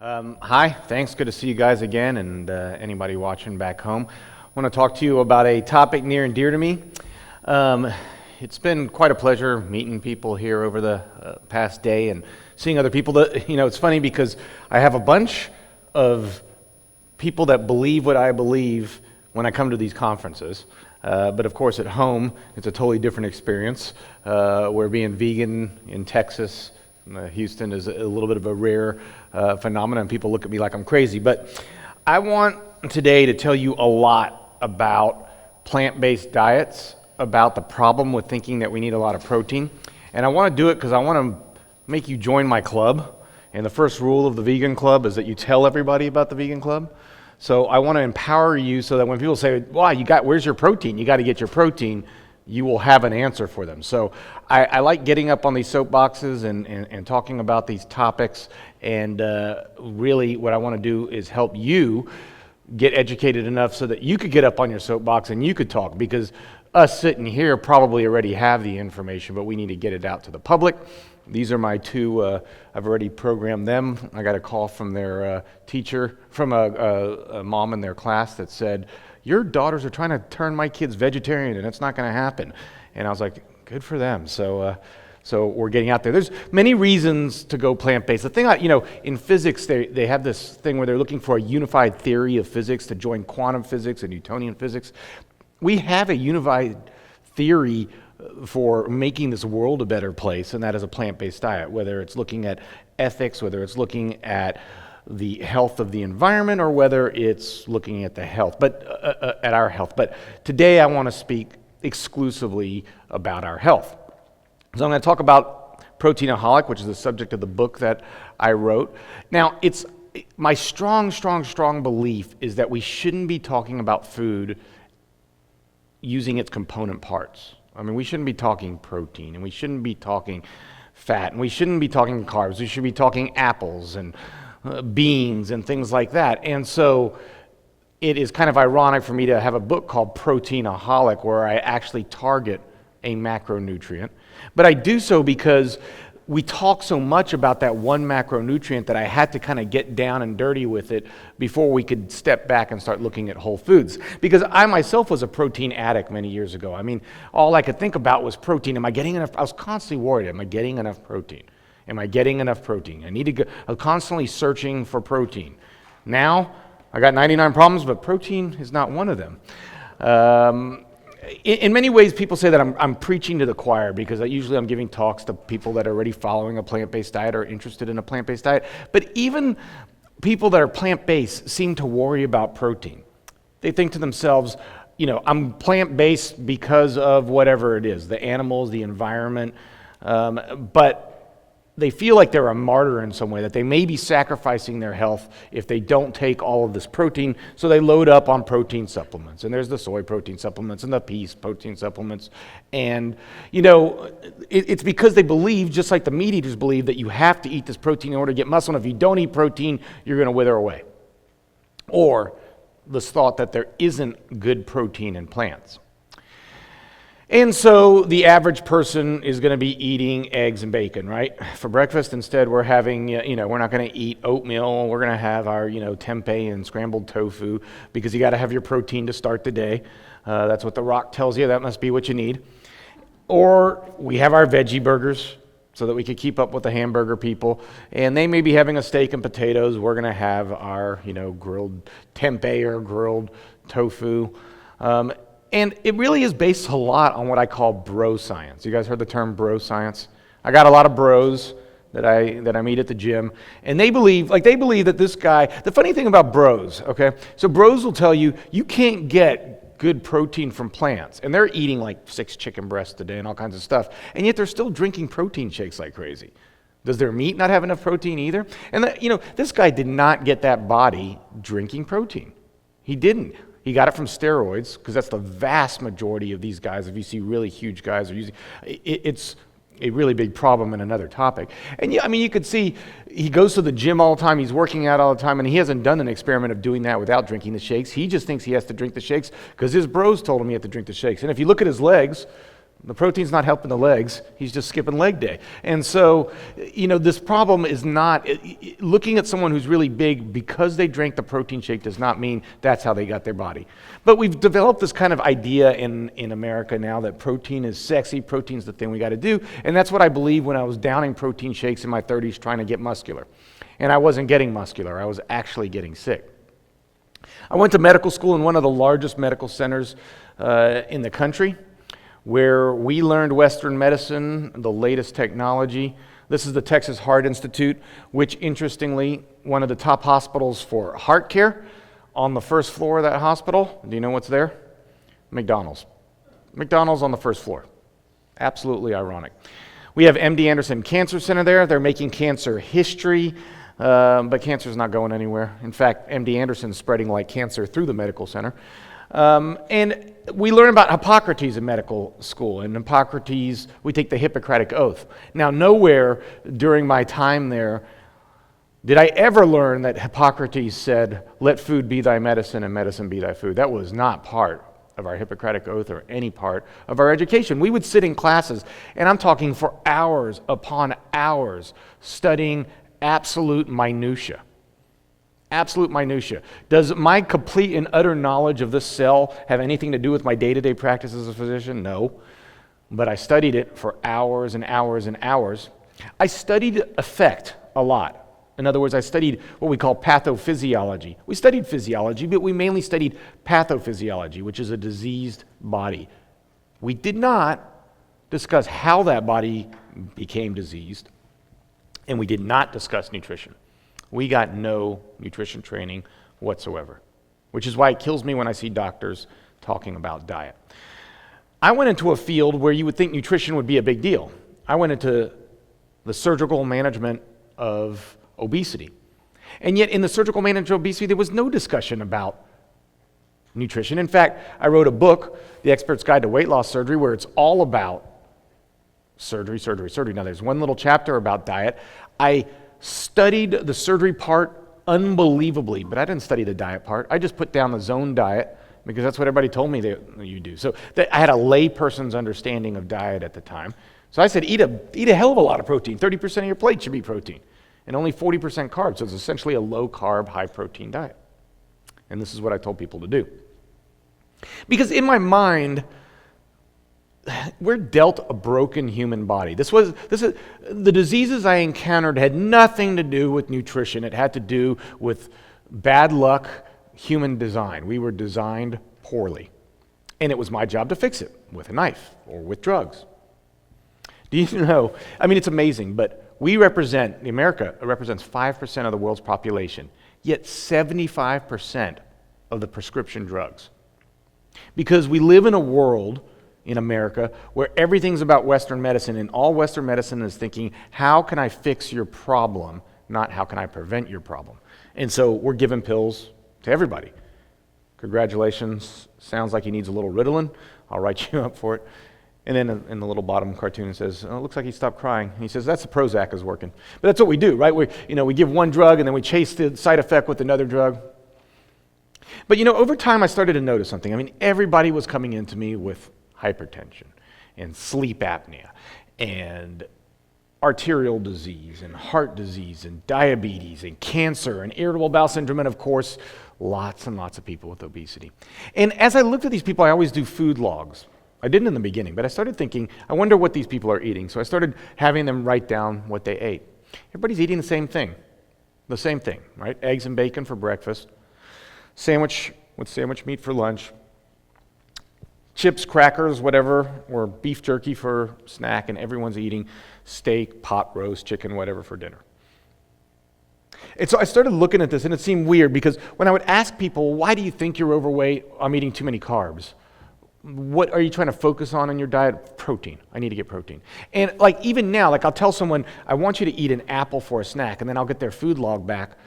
Hi, thanks. Good to see you guys again, and anybody watching back home. I want to talk to you about a topic near and dear to me. It's been quite a pleasure meeting people here over the past day and seeing other people. It's funny because I have a bunch of people that believe what I believe when I come to these conferences. But of course, at home, it's a totally different experience. Where being vegan in Texas, Houston is a little bit of a rare phenomenon. People look at me like I'm crazy. But I want today to tell you a lot about plant-based diets, about the problem with thinking that we need a lot of protein. And I want to do it because I want to make you join my club. And the first rule of the vegan club is that you tell everybody about the vegan club. So I want to empower you so that when people say, wow, where's your protein? You got to get your protein. You will have an answer for them. So I like getting up on these soapboxes and talking about these topics. And really what I want to do is help you get educated enough so that you could get up on your soapbox and you could talk. Because us sitting here probably already have the information, but we need to get it out to the public. These are my two, I've already programmed them. I got a call from their teacher, from a mom in their class that said, your daughters are trying to turn my kids vegetarian and it's not going to happen. And I was like, good for them. So we're getting out there. There's many reasons to go plant-based. The thing, in physics, they have this thing where they're looking for a unified theory of physics to join quantum physics and Newtonian physics. We have a unified theory for making this world a better place, and that is a plant-based diet, whether it's looking at ethics, whether it's looking at the health of the environment, or whether it's looking at the health, but at our health. But today I want to speak exclusively about our health. So I'm going to talk about Proteinaholic, which is the subject of the book that I wrote. Now, it's my strong belief is that we shouldn't be talking about food using its component parts. I mean, we shouldn't be talking protein, and we shouldn't be talking fat, and we shouldn't be talking carbs. We should be talking apples and beans and things like that. And so it is kind of ironic for me to have a book called Proteinaholic where I actually target a macronutrient. But I do so because we talk so much about that one macronutrient that I had to kind of get down and dirty with it before we could step back and start looking at whole foods. Because I myself was a protein addict many years ago. I mean, all I could think about was protein. Am I getting enough? I was constantly worried. Am I getting enough protein? Am I getting enough protein? I'm constantly searching for protein. Now, I got 99 problems, but protein is not one of them. In many ways, people say that I'm preaching to the choir because usually I'm giving talks to people that are already following a plant-based diet or interested in a plant-based diet. But even people that are plant-based seem to worry about protein. They think to themselves, I'm plant-based because of whatever it is, the animals, the environment, but they feel like they're a martyr in some way, that they may be sacrificing their health if they don't take all of this protein, so they load up on protein supplements. And there's the soy protein supplements and the pea protein supplements. And, it's because they believe, just like the meat eaters believe, that you have to eat this protein in order to get muscle, and if you don't eat protein, you're going to wither away. Or this thought that there isn't good protein in plants. And so the average person is going to be eating eggs and bacon, right? For breakfast, instead, we're having, we're not going to eat oatmeal. We're going to have our, tempeh and scrambled tofu because you got to have your protein to start the day. That's what The Rock tells you. That must be what you need. Or we have our veggie burgers so that we can keep up with the hamburger people. And they may be having a steak and potatoes. We're going to have our, grilled tempeh or grilled tofu. And it really is based a lot on what I call bro science. You guys heard the term bro science? I got a lot of bros that I meet at the gym, and they believe that this guy, the funny thing about bros, okay? So bros will tell you can't get good protein from plants, and they're eating like 6 chicken breasts a day and all kinds of stuff, and yet they're still drinking protein shakes like crazy. Does their meat not have enough protein either? And this guy did not get that body drinking protein. He didn't. He got it from steroids, because that's the vast majority of these guys. If you see really huge guys are using it's a really big problem in another topic. And you could see he goes to the gym all the time, he's working out all the time, and he hasn't done an experiment of doing that without drinking the shakes. He just thinks he has to drink the shakes because his bros told him he had to drink the shakes. And if you look at his legs, The protein's not helping the legs. He's just skipping leg day. And so, this problem is not, looking at someone who's really big because they drank the protein shake does not mean that's how they got their body. But we've developed this kind of idea in America now that protein is sexy, protein's the thing we got to do. And that's what I believed when I was downing protein shakes in my 30s trying to get muscular. And I wasn't getting muscular. I was actually getting sick. I went to medical school in one of the largest medical centers in the country, where we learned Western medicine, the latest technology. This is the Texas Heart Institute, which interestingly, one of the top hospitals for heart care. On the first floor of that hospital, do you know what's there? McDonald's. McDonald's on the first floor. Absolutely ironic. We have MD Anderson Cancer Center there. They're making cancer history, but cancer's not going anywhere. In fact, MD Anderson's spreading like cancer through the medical center. And we learn about Hippocrates in medical school. And Hippocrates, we take the Hippocratic Oath. Now, nowhere during my time there did I ever learn that Hippocrates said, "Let food be thy medicine and medicine be thy food." That was not part of our Hippocratic Oath or any part of our education. We would sit in classes, and I'm talking for hours upon hours, studying absolute minutia. Absolute minutia. Does my complete and utter knowledge of this cell have anything to do with my day-to-day practice as a physician? No. But I studied it for hours and hours and hours. I studied effect a lot. In other words, I studied what we call pathophysiology. We studied physiology, but we mainly studied pathophysiology, which is a diseased body. We did not discuss how that body became diseased, and we did not discuss nutrition. We got no nutrition training whatsoever, which is why it kills me when I see doctors talking about diet. I went into a field where you would think nutrition would be a big deal. I went into the surgical management of obesity. And yet in the surgical management of obesity, there was no discussion about nutrition. In fact, I wrote a book, The Expert's Guide to Weight Loss Surgery, where it's all about surgery. Now, there's one little chapter about diet. I studied the surgery part unbelievably, but I didn't study the diet part. I just put down the zone diet because that's what everybody told me that you do. So I had a layperson's understanding of diet at the time. So I said, eat a hell of a lot of protein. 30% of your plate should be protein, and only 40% carbs. So it's essentially a low-carb, high-protein diet. And this is what I told people to do. Because in my mind, we're dealt a broken human body. The diseases I encountered had nothing to do with nutrition. It had to do with bad luck, human design. We were designed poorly. And it was my job to fix it with a knife or with drugs. Do you know, it's amazing, but America represents 5% of the world's population, yet 75% of the prescription drugs. Because we live in a world in America where everything's about Western medicine, and all Western medicine is thinking, how can I fix your problem, not how can I prevent your problem? And so we're giving pills to everybody. Congratulations, sounds like he needs a little Ritalin. I'll write you up for it. And then in the little bottom cartoon it says, "Oh, it looks like he stopped crying." And he says, "That's the Prozac is working." But that's what we do, right? We give one drug and then we chase the side effect with another drug. But over time I started to notice something. Everybody was coming into me with hypertension and sleep apnea and arterial disease and heart disease and diabetes and cancer and irritable bowel syndrome, and of course, lots and lots of people with obesity. And as I looked at these people, I always do food logs. I didn't in the beginning, but I started thinking, I wonder what these people are eating. So I started having them write down what they ate. Everybody's eating the same thing, right? Eggs and bacon for breakfast, sandwich with sandwich meat for lunch, chips, crackers, whatever, or beef jerky for snack, and everyone's eating steak, pot roast, chicken, whatever for dinner. And so I started looking at this, and it seemed weird because when I would ask people, why do you think you're overweight? I'm eating too many carbs. What are you trying to focus on in your diet? Protein. I need to get protein. And even now, I'll tell someone, I want you to eat an apple for a snack, and then I'll get their food log back,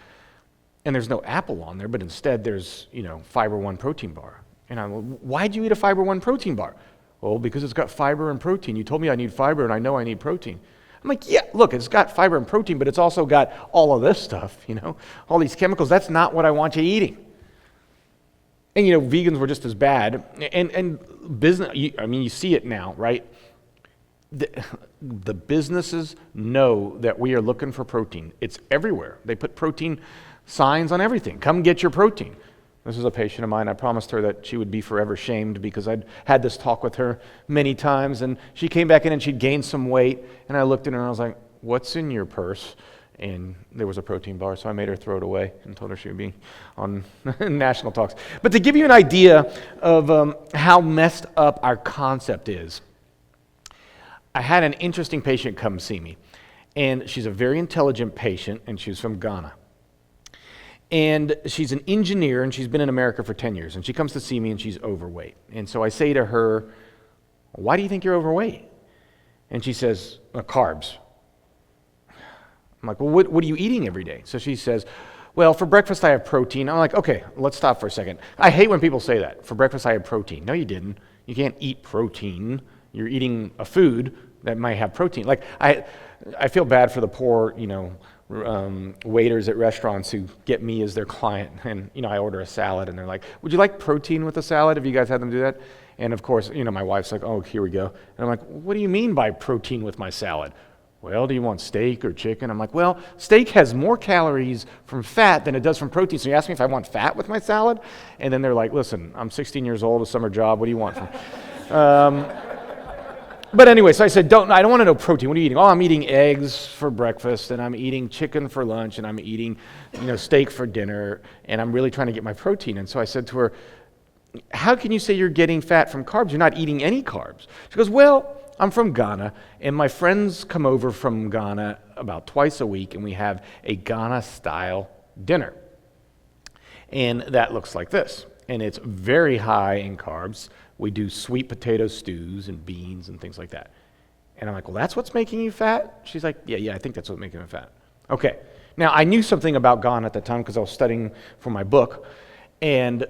and there's no apple on there, but instead there's, Fiber One protein bar. And I'm, why'd you eat a Fiber One protein bar? Well, because it's got fiber and protein. You told me I need fiber, and I know I need protein. I'm like, yeah, look, it's got fiber and protein, but it's also got all of this stuff, all these chemicals. That's not what I want you eating. And vegans were just as bad. And business, you see it now, right? The businesses know that we are looking for protein. It's everywhere. They put protein signs on everything. Come get your protein. This is a patient of mine. I promised her that she would be forever shamed because I'd had this talk with her many times, and she came back in and she'd gained some weight, and I looked at her and I was like, "What's in your purse?" And there was a protein bar, so I made her throw it away and told her she would be on national talks. But to give you an idea of how messed up our concept is, I had an interesting patient come see me, and she's a very intelligent patient, and she's from Ghana. And she's an engineer, and she's been in America for 10 years, and she comes to see me, and she's overweight. And so I say to her, "Why do you think you're overweight?" And she says, "Carbs." I'm like, "Well, what are you eating every day?" So she says, "Well, for breakfast I have protein." I'm like, "Okay, let's stop for a second." I hate when people say that. For breakfast I have protein. No, you didn't. You can't eat protein. You're eating a food that might have protein. Like, I feel bad for the poor, waiters at restaurants who get me as their client, and I order a salad, and they're like, "Would you like protein with the salad?" Have you guys had them do that? And of course, my wife's like, "Oh, here we go." And I'm like, "What do you mean by protein with my salad?" "Well, do you want steak or chicken?" I'm like, "Well, steak has more calories from fat than it does from protein, so you ask me if I want fat with my salad?" And then they're like, "Listen, I'm 16 years old, a summer job, what do you want from?" But anyway, so I said, I don't want to know protein. What are you eating? "Oh, I'm eating eggs for breakfast, and I'm eating chicken for lunch, and I'm eating, steak for dinner, and I'm really trying to get my protein." And so I said to her, "How can you say you're getting fat from carbs? You're not eating any carbs." She goes, "Well, I'm from Ghana, and my friends come over from Ghana about twice a week, and we have a Ghana-style dinner. And that looks like this. And it's very high in carbs. We do sweet potato stews and beans and things like that." And I'm like, "Well, that's what's making you fat?" She's like, yeah, I think that's what's making me fat." Okay. Now, I knew something about Ghana at the time because I was studying for my book, and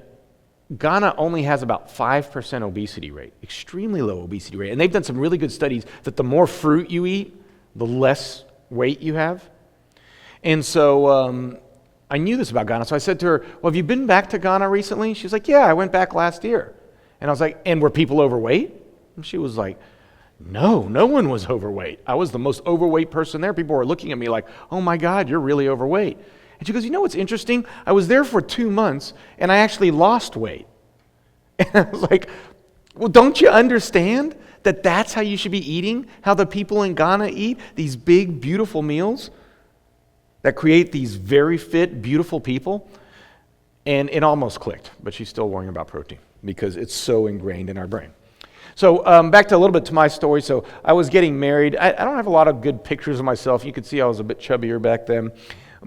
Ghana only has about 5% obesity rate, extremely low obesity rate. And they've done some really good studies that the more fruit you eat, the less weight you have. And so I knew this about Ghana. So I said to her, "Well, have you been back to Ghana recently?" She's like, "Yeah, I went back last year." And I was like, "And were people overweight?" And she was like, No one was overweight. I was the most overweight person there. People were looking at me like, "Oh my God, you're really overweight." And she goes, "What's interesting? I was there for 2 months, and I actually lost weight." And I was like, "Well, don't you understand that that's how you should be eating? How the people in Ghana eat? These big, beautiful meals that create these very fit, beautiful people?" And it almost clicked, but she's still worrying about protein because it's so ingrained in our brain. So back to a little bit to my story. So I was getting married. I don't have a lot of good pictures of myself. You could see I was a bit chubbier back then.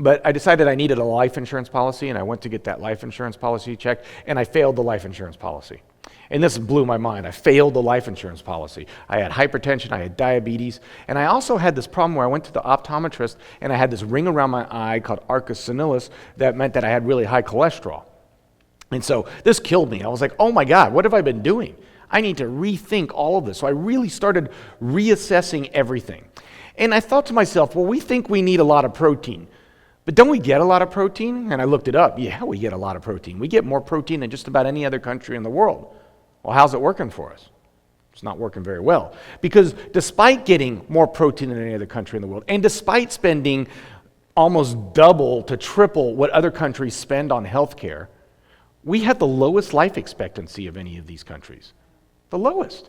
But I decided I needed a life insurance policy, and I went to get that life insurance policy checked, and I failed the life insurance policy. And this blew my mind. I failed the life insurance policy. I had hypertension, I had diabetes, and I also had this problem where I went to the optometrist, and I had this ring around my eye called arcus senilis that meant that I had really high cholesterol. And so this killed me. I was like, "Oh my God, what have I been doing? I need to rethink all of this." So I really started reassessing everything. And I thought to myself, well, we think we need a lot of protein. But don't we get a lot of protein? And I looked it up. Yeah, we get a lot of protein. We get more protein than just about any other country in the world. Well, how's it working for us? It's not working very well. Because despite getting more protein than any other country in the world, and despite spending almost double to triple what other countries spend on healthcare, we have the lowest life expectancy of any of these countries. The lowest.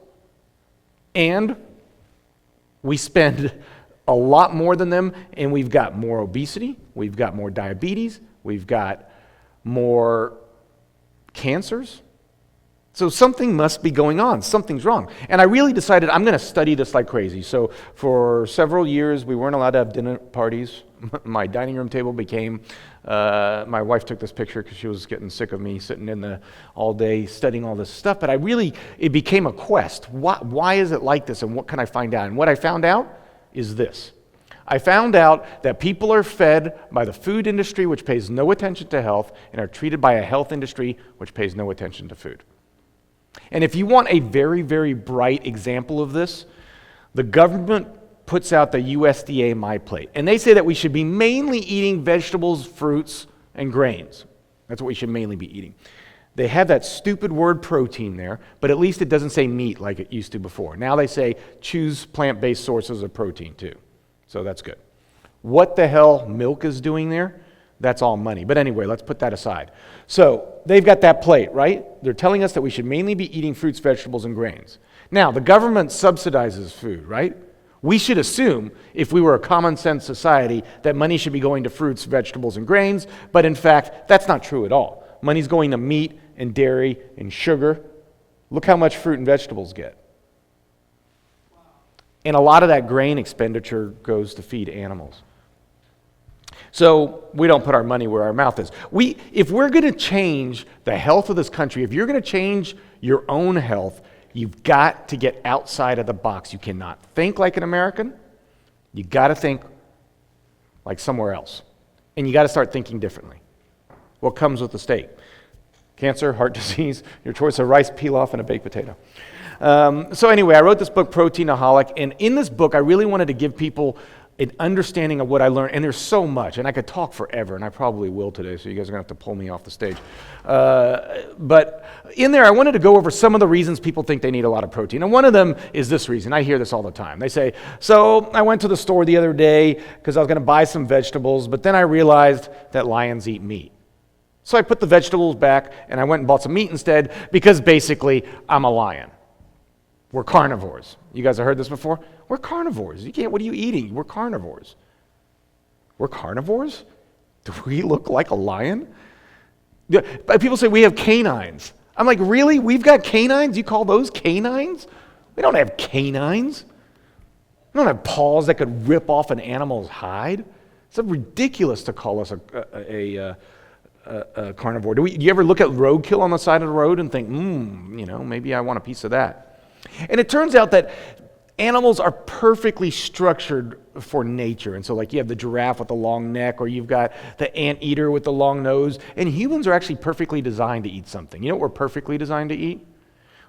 And we spend a lot more than them, and we've got more obesity, we've got more diabetes, we've got more cancers. So something must be going on. Something's wrong. And I really decided I'm going to study this like crazy. So for several years, we weren't allowed to have dinner parties. My dining room table became, my wife took this picture because she was getting sick of me sitting in all day studying all this stuff. But it became a quest. Why is it like this, and what can I find out? And what I found out is this. I found out that people are fed by the food industry, which pays no attention to health, and are treated by a health industry, which pays no attention to food. And if you want a very, very bright example of this, the government puts out the USDA My Plate. And they say that we should be mainly eating vegetables, fruits, and grains. That's what we should mainly be eating. They have that stupid word protein there, but at least it doesn't say meat like it used to before. Now they say choose plant-based sources of protein too. So that's good. What the hell milk is doing there, that's all money. But anyway, let's put that aside. So they've got that plate, right? They're telling us that we should mainly be eating fruits, vegetables, and grains. Now, the government subsidizes food, right? We should assume, if we were a common sense society, that money should be going to fruits, vegetables, and grains, but in fact, that's not true at all. Money's going to meat and dairy and sugar. Look how much fruit and vegetables get. And a lot of that grain expenditure goes to feed animals. So we don't put our money where our mouth is. If we're going to change the health of this country, if you're going to change your own health, you've got to get outside of the box. You cannot think like an American. You got to think like somewhere else. And you got to start thinking differently. What comes with the steak? Cancer, heart disease, your choice of rice, pilaf, and a baked potato. So anyway, I wrote this book, Proteinaholic, and in this book, I really wanted to give people an understanding of what I learned, and there's so much, and I could talk forever, and I probably will today, so you guys are going to have to pull me off the stage. But in there, I wanted to go over some of the reasons people think they need a lot of protein, and one of them is this reason. I hear this all the time. They say, so I went to the store the other day because I was going to buy some vegetables, but then I realized that lions eat meat. So I put the vegetables back, and I went and bought some meat instead because basically I'm a lion. We're carnivores. You guys have heard this before? We're carnivores. What are you eating? We're carnivores. We're carnivores? Do we look like a lion? People say we have canines. I'm like, really? We've got canines? You call those canines? We don't have canines. We don't have paws that could rip off an animal's hide. It's ridiculous to call us a carnivore. Do you ever look at roadkill on the side of the road and think, maybe I want a piece of that? And it turns out that animals are perfectly structured for nature. And so like you have the giraffe with the long neck, or you've got the anteater with the long nose, and humans are actually perfectly designed to eat something. You know what we're perfectly designed to eat?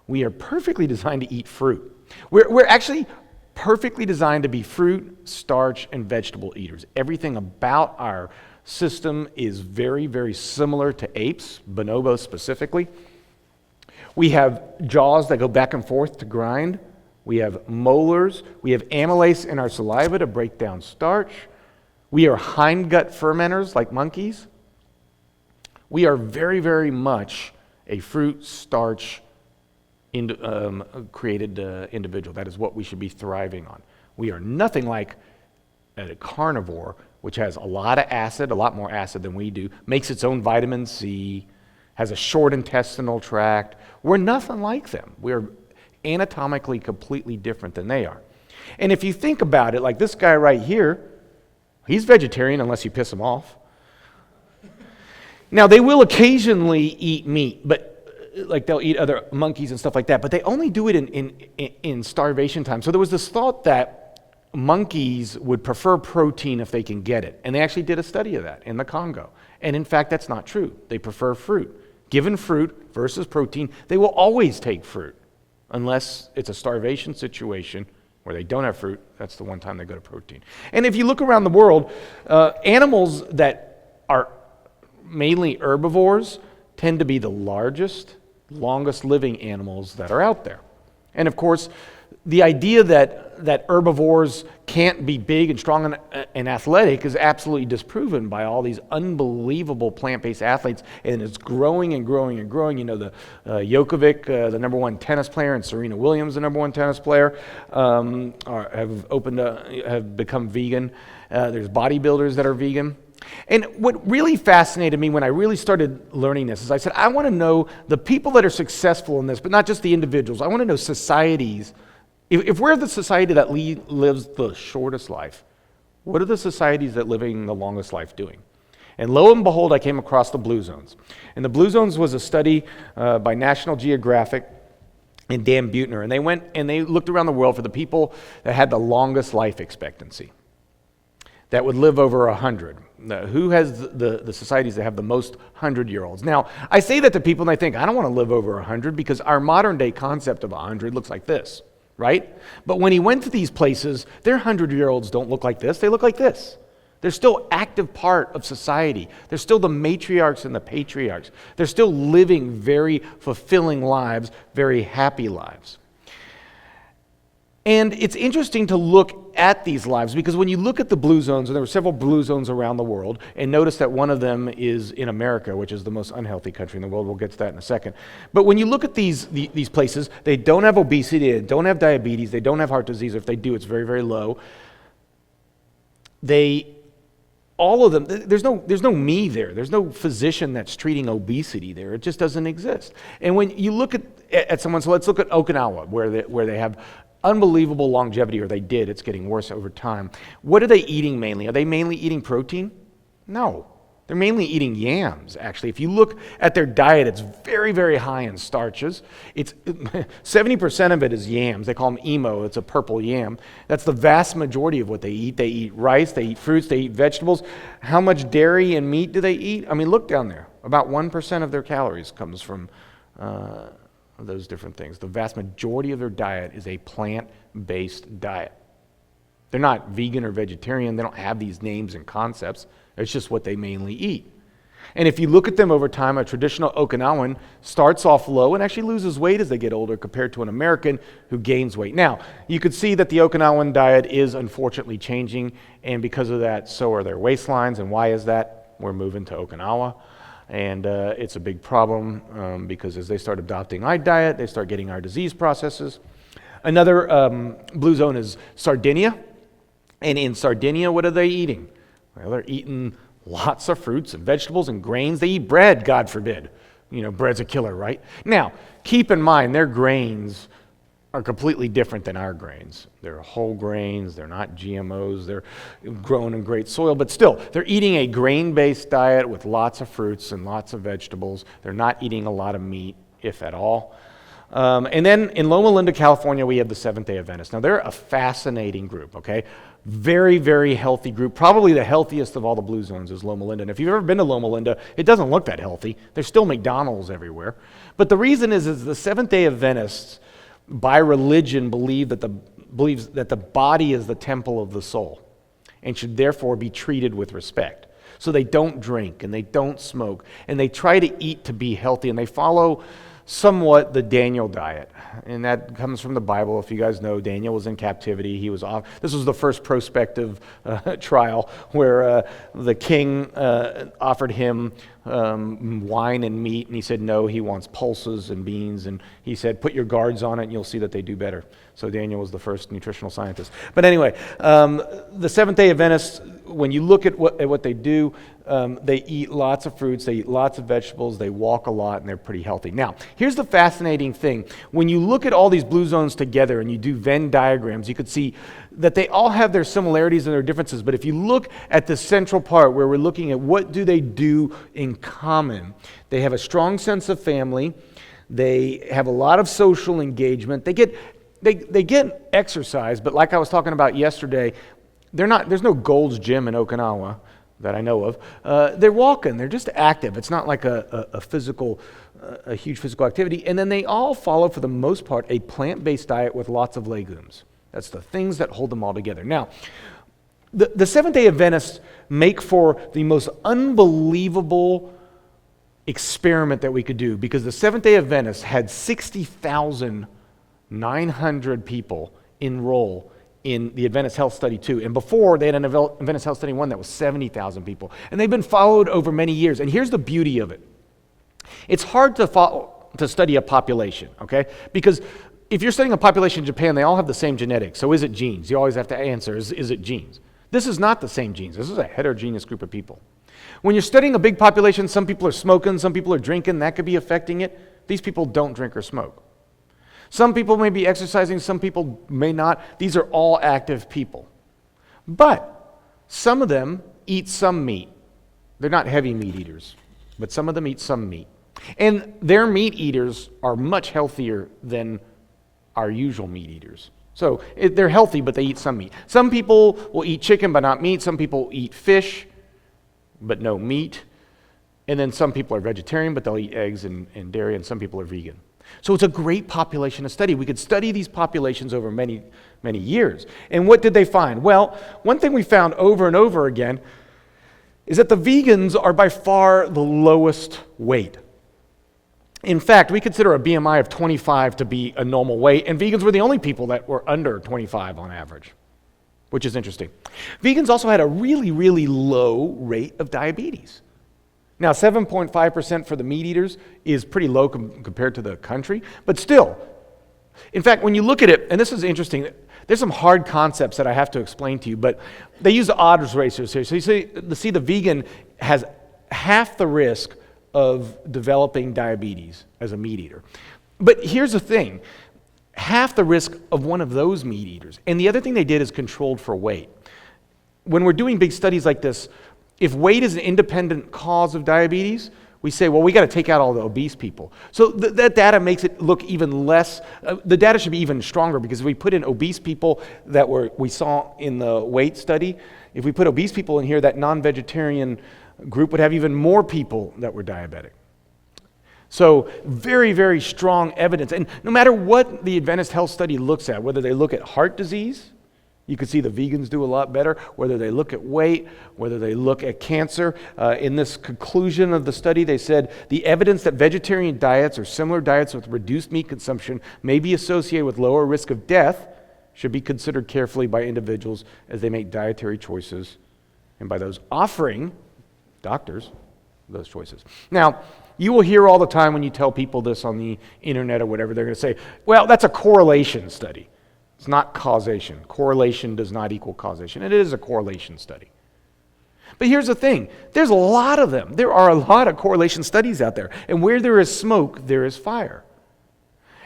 We are perfectly designed to eat fruit. We're actually perfectly designed to be fruit, starch, and vegetable eaters. Everything about our system is very, very similar to apes, bonobos specifically. We have jaws that go back and forth to grind. We have molars. We have amylase in our saliva to break down starch. We are hindgut fermenters like monkeys. We are very, very much a fruit, starch created individual. That is what we should be thriving on. We are nothing like a carnivore, which has a lot of acid, a lot more acid than we do, makes its own vitamin C, has a short intestinal tract. We're nothing like them. We're anatomically completely different than they are. And if you think about it, like this guy right here, he's vegetarian unless you piss him off. Now, they will occasionally eat meat, but like they'll eat other monkeys and stuff like that, but they only do it in starvation time. So there was this thought that monkeys would prefer protein if they can get it. And they actually did a study of that in the Congo. And in fact, that's not true. They prefer fruit. Given fruit versus protein, they will always take fruit unless it's a starvation situation where they don't have fruit. That's the one time they go to protein. And if you look around the world, animals that are mainly herbivores tend to be the largest, longest living animals that are out there. And of course, the idea that herbivores can't be big and strong and athletic is absolutely disproven by all these unbelievable plant-based athletes, and it's growing and growing and growing. You know, the Djokovic, the number one tennis player, and Serena Williams, the number one tennis player, have become vegan. There's bodybuilders that are vegan. And what really fascinated me when I really started learning this is I said, I want to know the people that are successful in this, but not just the individuals. I want to know societies. If we're the society that lives the shortest life, what are the societies that living the longest life doing? And lo and behold, I came across the Blue Zones. And the Blue Zones was a study by National Geographic and Dan Buettner. And they went and they looked around the world for the people that had the longest life expectancy, that would live over 100. Who has the societies that have the most 100-year-olds? Now, I say that to people and they think, I don't want to live over 100 because our modern day concept of 100 looks like this. Right? But when he went to these places, their 100-year-olds don't look like this. They look like this. They're still active part of society. They're still the matriarchs and the patriarchs. They're still living very fulfilling lives, very happy lives. And it's interesting to look at these lives because when you look at the blue zones, and there were several blue zones around the world, and notice that one of them is in America, which is the most unhealthy country in the world. We'll get to that in a second. But when you look at these places, they don't have obesity, they don't have diabetes, they don't have heart disease. If they do, it's very, very low. All of them, there's no me there. There's no physician that's treating obesity there. It just doesn't exist. And when you look at someone, so let's look at Okinawa, where they have unbelievable longevity, or they did. It's getting worse over time. What are they eating mainly? Are they mainly eating protein? No. They're mainly eating yams, actually. If you look at their diet, it's very, very high in starches. It's 70% of it is yams. They call them emo. It's a purple yam. That's the vast majority of what they eat. They eat rice, they eat fruits, they eat vegetables. How much dairy and meat do they eat? I mean, look down there. About 1% of their calories comes from those different things. The vast majority of their diet is a plant-based diet. They're not vegan or vegetarian. They don't have these names and concepts. It's just what they mainly eat. And if you look at them over time, a traditional Okinawan starts off low and actually loses weight as they get older compared to an American who gains weight. Now, you could see that the Okinawan diet is unfortunately changing, and because of that, so are their waistlines. And why is that? We're moving to Okinawa. And it's a big problem because as they start adopting our diet, they start getting our disease processes. Another blue zone is Sardinia. And in Sardinia, what are they eating? Well, they're eating lots of fruits and vegetables and grains. They eat bread, God forbid. You know, bread's a killer, right? Now, keep in mind, their grains are completely different than our grains. They're whole grains, they're not GMOs, they're grown in great soil, but still, they're eating a grain-based diet with lots of fruits and lots of vegetables. They're not eating a lot of meat, if at all. And then in Loma Linda, California, we have the Seventh-day Adventists. Now, they're a fascinating group, okay? Very, very healthy group. Probably the healthiest of all the blue zones is Loma Linda. And if you've ever been to Loma Linda, it doesn't look that healthy. There's still McDonald's everywhere. But the reason is the Seventh-day Adventists, by religion, believes that the body is the temple of the soul and should therefore be treated with respect. So they don't drink and they don't smoke and they try to eat to be healthy, and they follow somewhat the Daniel diet, and that comes from the Bible. If you guys know, Daniel was in captivity. He was off. This was the first prospective trial where the king offered him wine and meat, and he said no, he wants pulses and beans, and he said put your guards on it and you'll see that they do better. So Daniel was the first nutritional scientist. But anyway, the Seventh-day Adventists, when you look at what they do, they eat lots of fruits, they eat lots of vegetables, they walk a lot, and they're pretty healthy. Now, here's the fascinating thing. When you look at all these blue zones together and you do Venn diagrams, you could see that they all have their similarities and their differences. But if you look at the central part where we're looking at what do they do in common, they have a strong sense of family, they have a lot of social engagement, they get exercise, but like I was talking about yesterday, there's no Gold's Gym in Okinawa that I know of. They're walking, they're just active. It's not like a huge physical activity. And then they all follow, for the most part, a plant-based diet with lots of legumes. That's the things that hold them all together. Now, the Seventh-day Adventists make for the most unbelievable experiment that we could do, because the Seventh-day Adventists had 60,900 people enroll in the Adventist Health Study 2. And before, they had an Adventist Health Study 1 that was 70,000 people. And they've been followed over many years. And here's the beauty of it. It's hard to study a population, okay? Because if you're studying a population in Japan, they all have the same genetics. So is it genes? You always have to answer, is it genes? This is not the same genes. This is a heterogeneous group of people. When you're studying a big population, some people are smoking, some people are drinking. That could be affecting it. These people don't drink or smoke. Some people may be exercising, some people may not. These are all active people. But some of them eat some meat. They're not heavy meat eaters, but some of them eat some meat. And their meat eaters are much healthier than our usual meat eaters. So they're healthy, but they eat some meat. Some people will eat chicken, but not meat. Some people eat fish, but no meat. And then some people are vegetarian, but they'll eat eggs and dairy, and some people are vegan. So it's a great population to study. We could study these populations over many, many years. And what did they find? Well, one thing we found over and over again is that the vegans are by far the lowest weight. In fact, we consider a BMI of 25 to be a normal weight, and vegans were the only people that were under 25 on average, which is interesting. Vegans also had a really, really low rate of diabetes. Now, 7.5% for the meat eaters is pretty low compared to the country, but still. In fact, when you look at it, and this is interesting, there's some hard concepts that I have to explain to you, but they use the odds ratios here. So you see the vegan has half the risk of developing diabetes as a meat eater. But here's the thing, half the risk of one of those meat eaters. And the other thing they did is controlled for weight. When we're doing big studies like this, if weight is an independent cause of diabetes, we say, well, we got to take out all the obese people. So that data makes it look even less, the data should be even stronger, because if we put in obese people that we saw in the weight study, if we put obese people in here, that non-vegetarian group would have even more people that were diabetic. So very, very strong evidence. And no matter what the Adventist health study looks at, whether they look at heart disease, you can see the vegans do a lot better, whether they look at weight, whether they look at cancer. In this conclusion of the study, they said the evidence that vegetarian diets or similar diets with reduced meat consumption may be associated with lower risk of death should be considered carefully by individuals as they make dietary choices and by those offering doctors those choices. Now, you will hear all the time when you tell people this on the internet or whatever, they're going to say, well, that's a correlation study. It's not causation. Correlation does not equal causation. And it is a correlation study. But here's the thing. There's a lot of them. There are a lot of correlation studies out there. And where there is smoke, there is fire.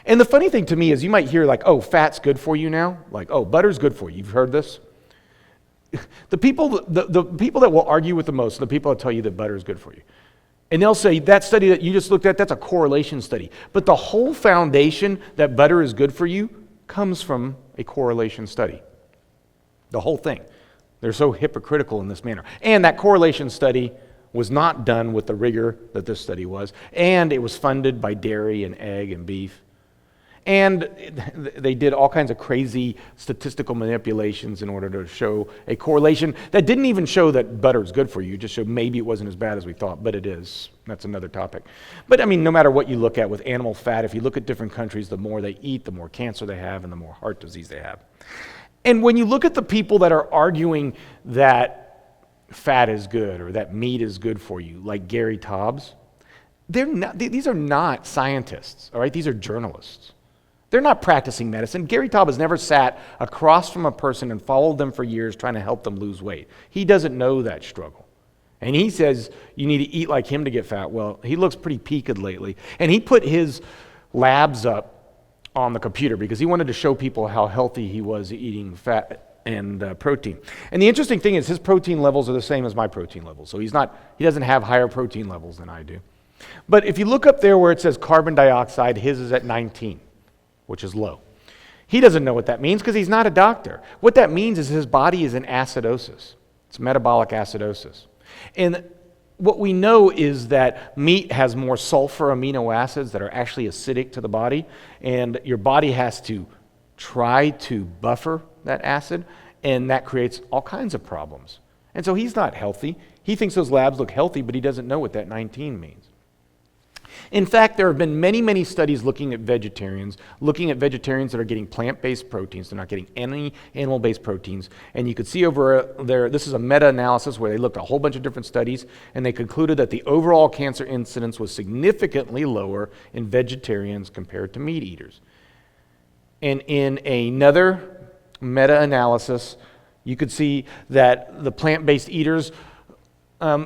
And the funny thing to me is you might hear like, oh, fat's good for you now. Like, oh, butter's good for you. You've heard this? The people that will argue with the most are the people that tell you that butter is good for you. And they'll say, that study that you just looked at, that's a correlation study. But the whole foundation that butter is good for you comes from a correlation study. The whole thing. They're so hypocritical in this manner. And that correlation study was not done with the rigor that this study was. And it was funded by dairy and egg and beef. And they did all kinds of crazy statistical manipulations in order to show a correlation that didn't even show that butter is good for you. It just showed maybe it wasn't as bad as we thought, but it is. That's another topic. But I mean, no matter what you look at with animal fat, if you look at different countries, the more they eat, the more cancer they have, and the more heart disease they have. And when you look at the people that are arguing that fat is good or that meat is good for you, like Gary Taubes, these are not scientists, all right? These are journalists. They're not practicing medicine. Gary Taubes has never sat across from a person and followed them for years trying to help them lose weight. He doesn't know that struggle. And he says you need to eat like him to get fat. Well, he looks pretty peaked lately. And he put his labs up on the computer because he wanted to show people how healthy he was eating fat and protein. And the interesting thing is his protein levels are the same as my protein levels. So he doesn't have higher protein levels than I do. But if you look up there where it says carbon dioxide, his is at 19. Which is low. He doesn't know what that means because he's not a doctor. What that means is his body is in acidosis. It's metabolic acidosis. And what we know is that meat has more sulfur amino acids that are actually acidic to the body, and your body has to try to buffer that acid, and that creates all kinds of problems. And so he's not healthy. He thinks those labs look healthy, but he doesn't know what that 19 means. In fact, there have been many, many studies looking at vegetarians that are getting plant-based proteins. They're not getting any animal-based proteins. And you could see over there, this is a meta-analysis where they looked at a whole bunch of different studies, and they concluded that the overall cancer incidence was significantly lower in vegetarians compared to meat eaters. And in another meta-analysis, you could see that the plant-based eaters,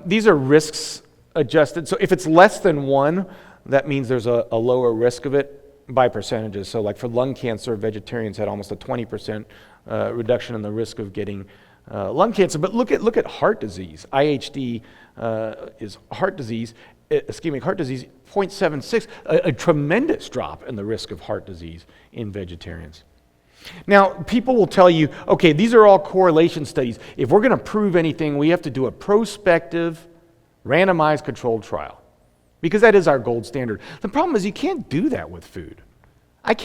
these are risks adjusted. So if it's less than 1, that means there's a lower risk of it by percentages. So like for lung cancer, vegetarians had almost a 20% reduction in the risk of getting lung cancer. But look at heart disease. IHD is heart disease, ischemic heart disease, 0.76, a tremendous drop in the risk of heart disease in vegetarians. Now, people will tell you, okay, these are all correlation studies. If we're going to prove anything, we have to do a prospective randomized controlled trial. because that is our gold standard. The problem is you can't do that with food. It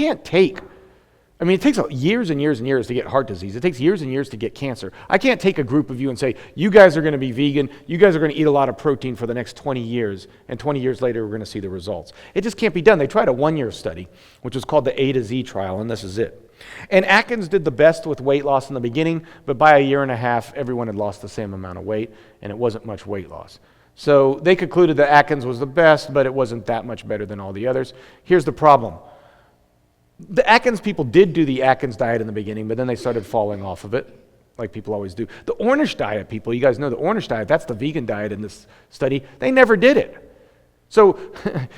takes years and years and years to get heart disease. It takes years and years to get cancer. I can't take a group of you and say, you guys are going to be vegan, you guys are going to eat a lot of protein for the next 20 years, and 20 years later we're going to see the results. It just can't be done. They tried a 1-year study, which was called the A to Z trial, and this is it. And Atkins did the best with weight loss in the beginning, but by a year and a half, everyone had lost the same amount of weight, and it wasn't much weight loss. So they concluded that Atkins was the best, but it wasn't that much better than all the others. Here's the problem. The Atkins people did do the Atkins diet in the beginning, but then they started falling off of it, like people always do. The Ornish diet people, you guys know the Ornish diet, that's the vegan diet in this study, they never did it. So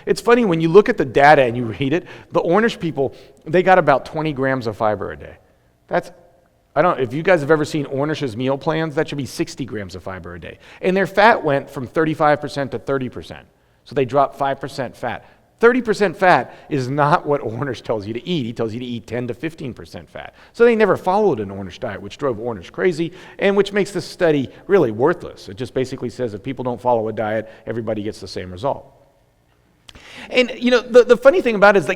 it's funny when you look at the data and you read it, the Ornish people, they got about 20 grams of fiber a day. If you guys have ever seen Ornish's meal plans, that should be 60 grams of fiber a day. And their fat went from 35% to 30%. So they dropped 5% fat. 30% fat is not what Ornish tells you to eat. He tells you to eat 10 to 15% fat. So they never followed an Ornish diet, which drove Ornish crazy, and which makes this study really worthless. It just basically says if people don't follow a diet, everybody gets the same result. And the funny thing about it is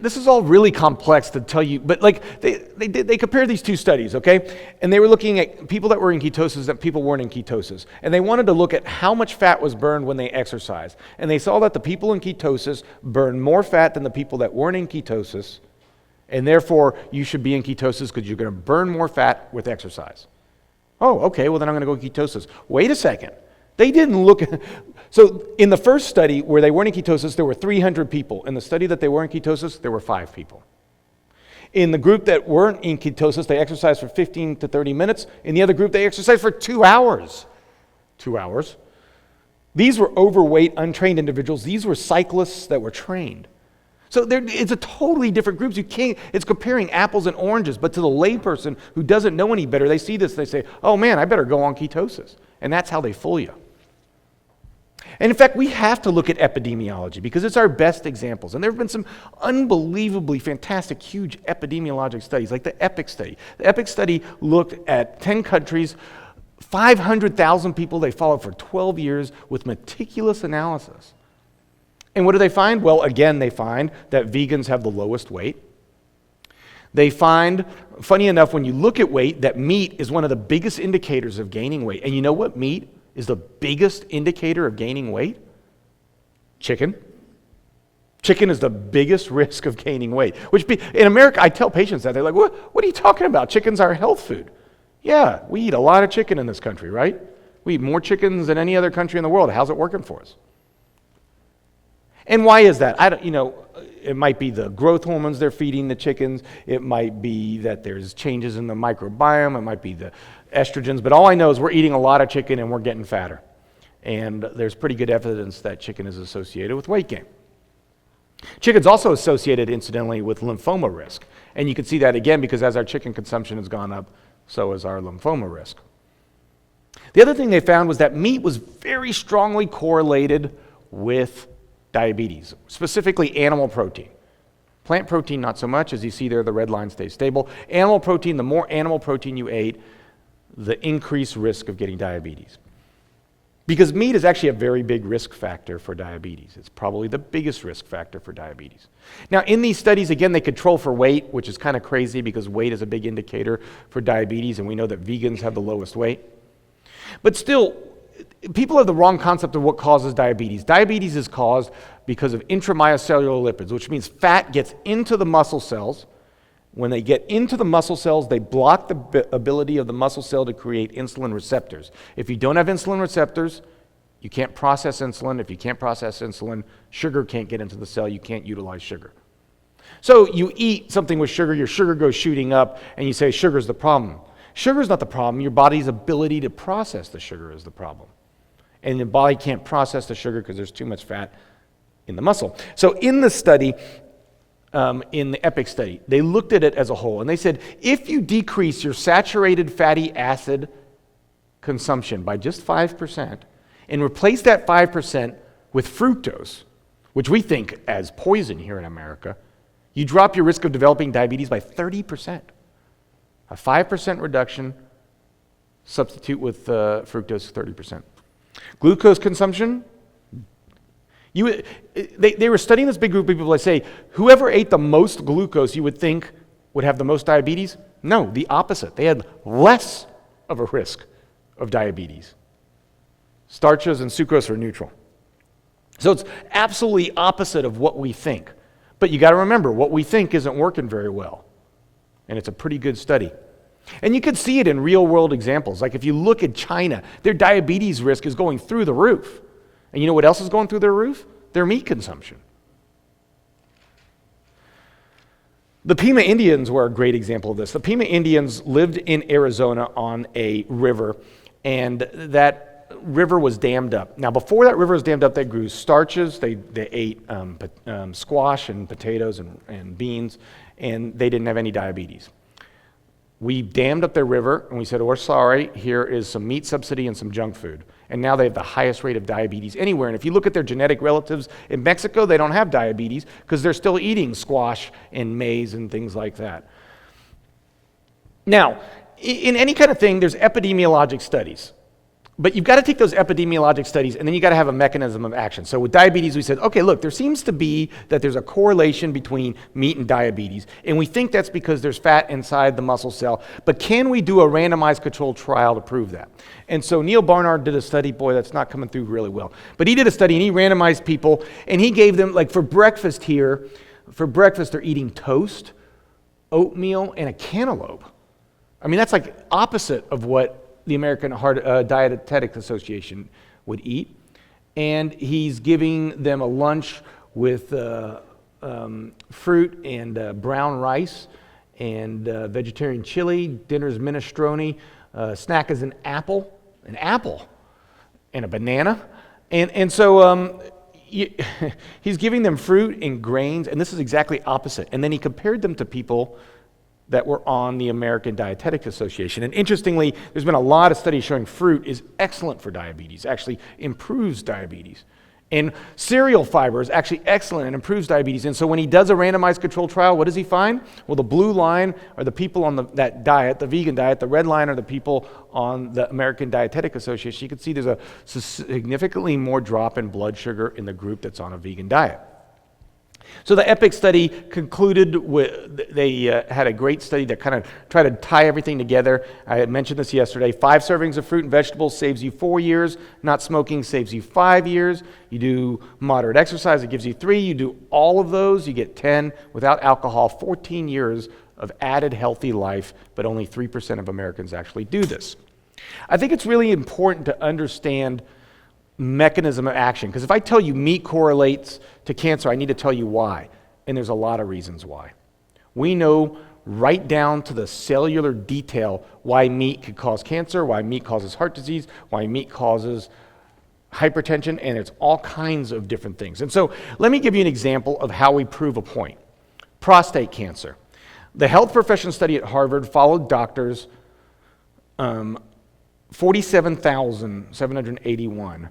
this is all really complex to tell you, but they compared these two studies, okay? And they were looking at people that were in ketosis and people weren't in ketosis. And they wanted to look at how much fat was burned when they exercised. And they saw that the people in ketosis burned more fat than the people that weren't in ketosis. And therefore, you should be in ketosis because you're going to burn more fat with exercise. Oh, okay, well then I'm going to go ketosis. Wait a second. They didn't look at... So in the first study where they weren't in ketosis, there were 300 people. In the study that they were in ketosis, there were 5 people. In the group that weren't in ketosis, they exercised for 15 to 30 minutes. In the other group, they exercised for 2 hours. 2 hours. These were overweight, untrained individuals. These were cyclists that were trained. So it's a totally different group. It's comparing apples and oranges, but to the layperson who doesn't know any better, they see this, they say, oh man, I better go on ketosis. And that's how they fool you. And in fact, we have to look at epidemiology because it's our best examples. And there have been some unbelievably fantastic, huge epidemiologic studies, like the EPIC study. The EPIC study looked at 10 countries, 500,000 people they followed for 12 years with meticulous analysis. And what do they find? Well, again, they find that vegans have the lowest weight. They find, funny enough, when you look at weight, that meat is one of the biggest indicators of gaining weight. And you know what meat is the biggest indicator of gaining weight? Chicken. Chicken is the biggest risk of gaining weight. In America, I tell patients that. They're like, what are you talking about? Chicken's our health food. Yeah, we eat a lot of chicken in this country, right? We eat more chickens than any other country in the world. How's it working for us? And why is that? It might be the growth hormones they're feeding the chickens. It might be that there's changes in the microbiome. It might be the estrogens. But all I know is we're eating a lot of chicken and we're getting fatter. And there's pretty good evidence that chicken is associated with weight gain. Chicken's also associated, incidentally, with lymphoma risk. And you can see that again because as our chicken consumption has gone up, so has our lymphoma risk. The other thing they found was that meat was very strongly correlated with diabetes, specifically animal protein. Plant protein, not so much. As you see there, the red line stays stable. Animal protein, the more animal protein you ate, the increased risk of getting diabetes. Because meat is actually a very big risk factor for diabetes. It's probably the biggest risk factor for diabetes. Now, in these studies, again, they control for weight, which is kind of crazy because weight is a big indicator for diabetes, and we know that vegans have the lowest weight. But still, people have the wrong concept of what causes diabetes. Diabetes is caused because of intramyocellular lipids, which means fat gets into the muscle cells. When they get into the muscle cells, they block the ability of the muscle cell to create insulin receptors. If you don't have insulin receptors, you can't process insulin. If you can't process insulin, sugar can't get into the cell. You can't utilize sugar. So you eat something with sugar, your sugar goes shooting up, and you say sugar's the problem. Sugar's not the problem. Your body's ability to process the sugar is the problem. And the body can't process the sugar because there's too much fat in the muscle. So in the study, in the EPIC study, they looked at it as a whole, and they said, if you decrease your saturated fatty acid consumption by just 5% and replace that 5% with fructose, which we think as poison here in America, you drop your risk of developing diabetes by 30%. A 5% reduction, substitute with fructose 30%. Glucose consumption, They were studying this big group of people. They say, whoever ate the most glucose you would think would have the most diabetes? No, the opposite. They had less of a risk of diabetes. Starches and sucrose are neutral. So it's absolutely opposite of what we think. But you got to remember, what we think isn't working very well. And it's a pretty good study. And you can see it in real world examples. Like if you look at China, their diabetes risk is going through the roof. And you know what else is going through their roof? Their meat consumption. The Pima Indians were a great example of this. The Pima Indians lived in Arizona on a river, and that river was dammed up. Now, before that river was dammed up, they grew starches, they ate squash and potatoes and beans, and they didn't have any diabetes. We dammed up their river, and we said, oh, we're sorry, here is some meat subsidy and some junk food. And now they have the highest rate of diabetes anywhere. And if you look at their genetic relatives in Mexico, they don't have diabetes because they're still eating squash and maize and things like that. Now, in any kind of thing, there's epidemiologic studies. But you've got to take those epidemiologic studies, and then you've got to have a mechanism of action. So with diabetes, we said, okay, look, there seems to be that there's a correlation between meat and diabetes, and we think that's because there's fat inside the muscle cell. But can we do a randomized controlled trial to prove that? And so Neil Barnard did a study. Boy, that's not coming through really well. But he did a study, and he randomized people, and he gave them, like for breakfast here, they're eating toast, oatmeal, and a cantaloupe. I mean, that's like opposite of what the American Dietetic Association would eat. And he's giving them a lunch with fruit and brown rice and vegetarian chili. Dinner's minestrone. Snack is an apple, and a banana. And so he's giving them fruit and grains, and this is exactly opposite. And then he compared them to people that were on the American Dietetic Association. And interestingly, there's been a lot of studies showing fruit is excellent for diabetes, actually improves diabetes. And cereal fiber is actually excellent and improves diabetes. And so when he does a randomized controlled trial, what does he find? Well, the blue line are the people on that diet, the vegan diet. The red line are the people on the American Dietetic Association. You can see there's a significantly more drop in blood sugar in the group that's on a vegan diet. So the EPIC study concluded they had a great study that kind of tried to tie everything together. I had mentioned this yesterday. 5 servings of fruit and vegetables saves you 4 years. Not smoking saves you 5 years. You do moderate exercise, it gives you 3. You do all of those, you get 10. Without alcohol, 14 years of added healthy life, but only 3% of Americans actually do this. I think it's really important to understand mechanism of action, because if I tell you meat correlates to cancer, I need to tell you why, and there's a lot of reasons why. We know right down to the cellular detail why meat could cause cancer, why meat causes heart disease, why meat causes hypertension, and it's all kinds of different things. And so let me give you an example of how we prove a point. Prostate cancer. The health profession study at Harvard followed doctors, 47,781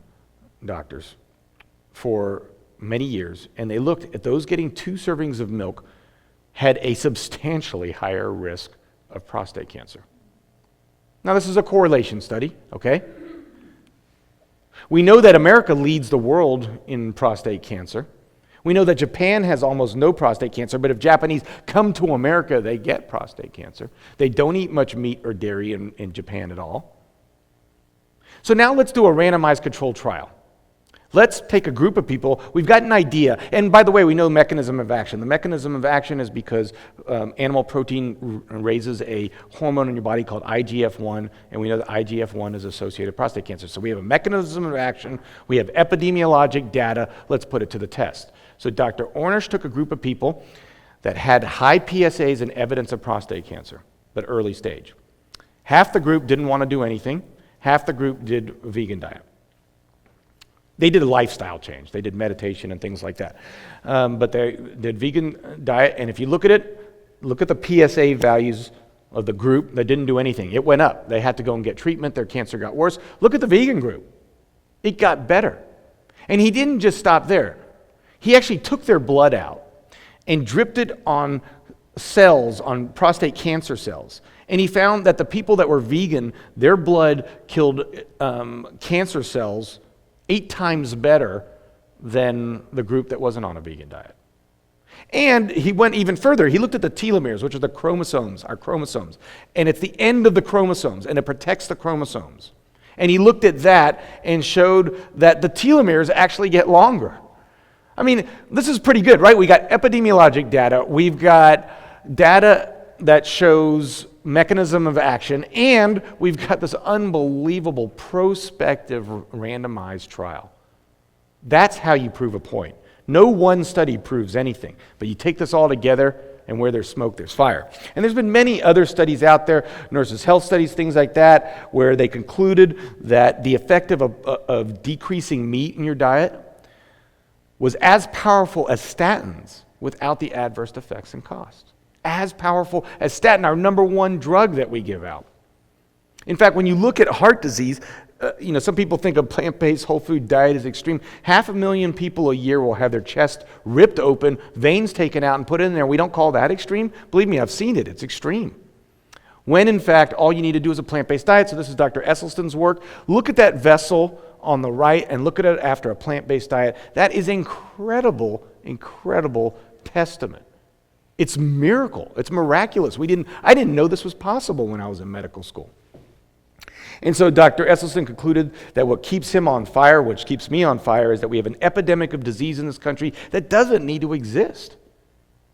doctors for many years, and they looked at those getting 2 servings of milk had a substantially higher risk of prostate cancer. Now, this is a correlation study, okay? We know that America leads the world in prostate cancer. We know that Japan has almost no prostate cancer, but if Japanese come to America, they get prostate cancer. They don't eat much meat or dairy in Japan at all. So now let's do a randomized controlled trial. Let's take a group of people. We've got an idea. And by the way, we know mechanism of action. The mechanism of action is because animal protein raises a hormone in your body called IGF-1, and we know that IGF-1 is associated with prostate cancer. So we have a mechanism of action. We have epidemiologic data. Let's put it to the test. So Dr. Ornish took a group of people that had high PSAs and evidence of prostate cancer, but early stage. Half the group didn't want to do anything. Half the group did a vegan diet. They did a lifestyle change. They did meditation and things like that. But they did vegan diet, and if you look at it, look at the PSA values of the group that didn't do anything. It went up. They had to go and get treatment. Their cancer got worse. Look at the vegan group. It got better. And he didn't just stop there. He actually took their blood out and dripped it on cells, on prostate cancer cells. And he found that the people that were vegan, their blood killed cancer cells 8 times better than the group that wasn't on a vegan diet. And he went even further. He looked at the telomeres, which are the chromosomes, our chromosomes. And it's the end of the chromosomes, and it protects the chromosomes. And he looked at that and showed that the telomeres actually get longer. I mean, this is pretty good, right? We got epidemiologic data. We've got data that shows mechanism of action, and we've got this unbelievable prospective randomized trial. That's how you prove a point. No one study proves anything, but you take this all together, and where there's smoke, there's fire. And there's been many other studies out there, nurses' health studies, things like that, where they concluded that the effect of decreasing meat in your diet was as powerful as statins without the adverse effects and costs. As powerful as statin, our number one drug that we give out. In fact, when you look at heart disease, some people think a plant-based whole food diet is extreme. 500,000 people a year will have their chest ripped open, veins taken out and put in there. We don't call that extreme. Believe me, I've seen it. It's extreme. When in fact, all you need to do is a plant-based diet. So this is Dr. Esselstyn's work. Look at that vessel on the right and look at it after a plant-based diet. That is incredible, incredible testament. It's miracle. It's miraculous. I didn't know this was possible when I was in medical school. And so Dr. Esselstyn concluded that what keeps him on fire, which keeps me on fire, is that we have an epidemic of disease in this country that doesn't need to exist.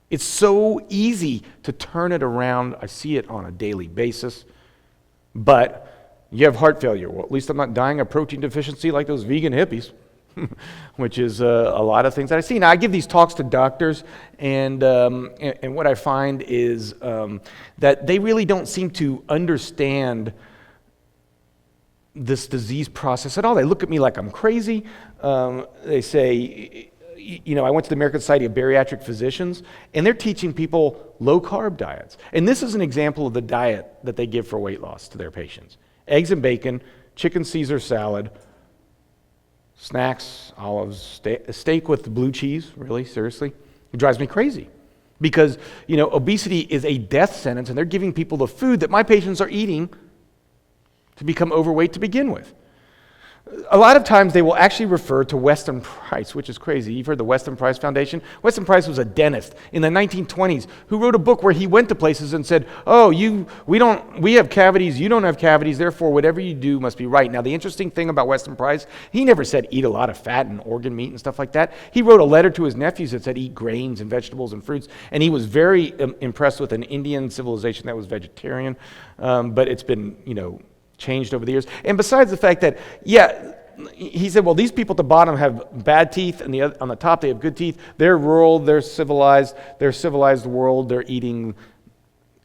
It's so easy to turn it around. I see it on a daily basis. But you have heart failure. Well, at least I'm not dying of protein deficiency like those vegan hippies. Which is a lot of things that I see. Now, I give these talks to doctors, and what I find is that they really don't seem to understand this disease process at all. They look at me like I'm crazy. They say, I went to the American Society of Bariatric Physicians, and they're teaching people low-carb diets. And this is an example of the diet that they give for weight loss to their patients. Eggs and bacon, chicken Caesar salad, snacks, olives, steak with blue cheese, really, seriously. It drives me crazy because, obesity is a death sentence and they're giving people the food that my patients are eating to become overweight to begin with. A lot of times they will actually refer to Weston Price, which is crazy. You've heard the Weston Price Foundation? Weston Price was a dentist in the 1920s who wrote a book where he went to places and said, we have cavities, you don't have cavities, therefore whatever you do must be right. Now the interesting thing about Weston Price, he never said eat a lot of fat and organ meat and stuff like that. He wrote a letter to his nephews that said eat grains and vegetables and fruits, and he was very impressed with an Indian civilization that was vegetarian, but it's been, changed over the years. And besides the fact that, he said, well, these people at the bottom have bad teeth, and on the top they have good teeth. They're rural, they're civilized world, they're eating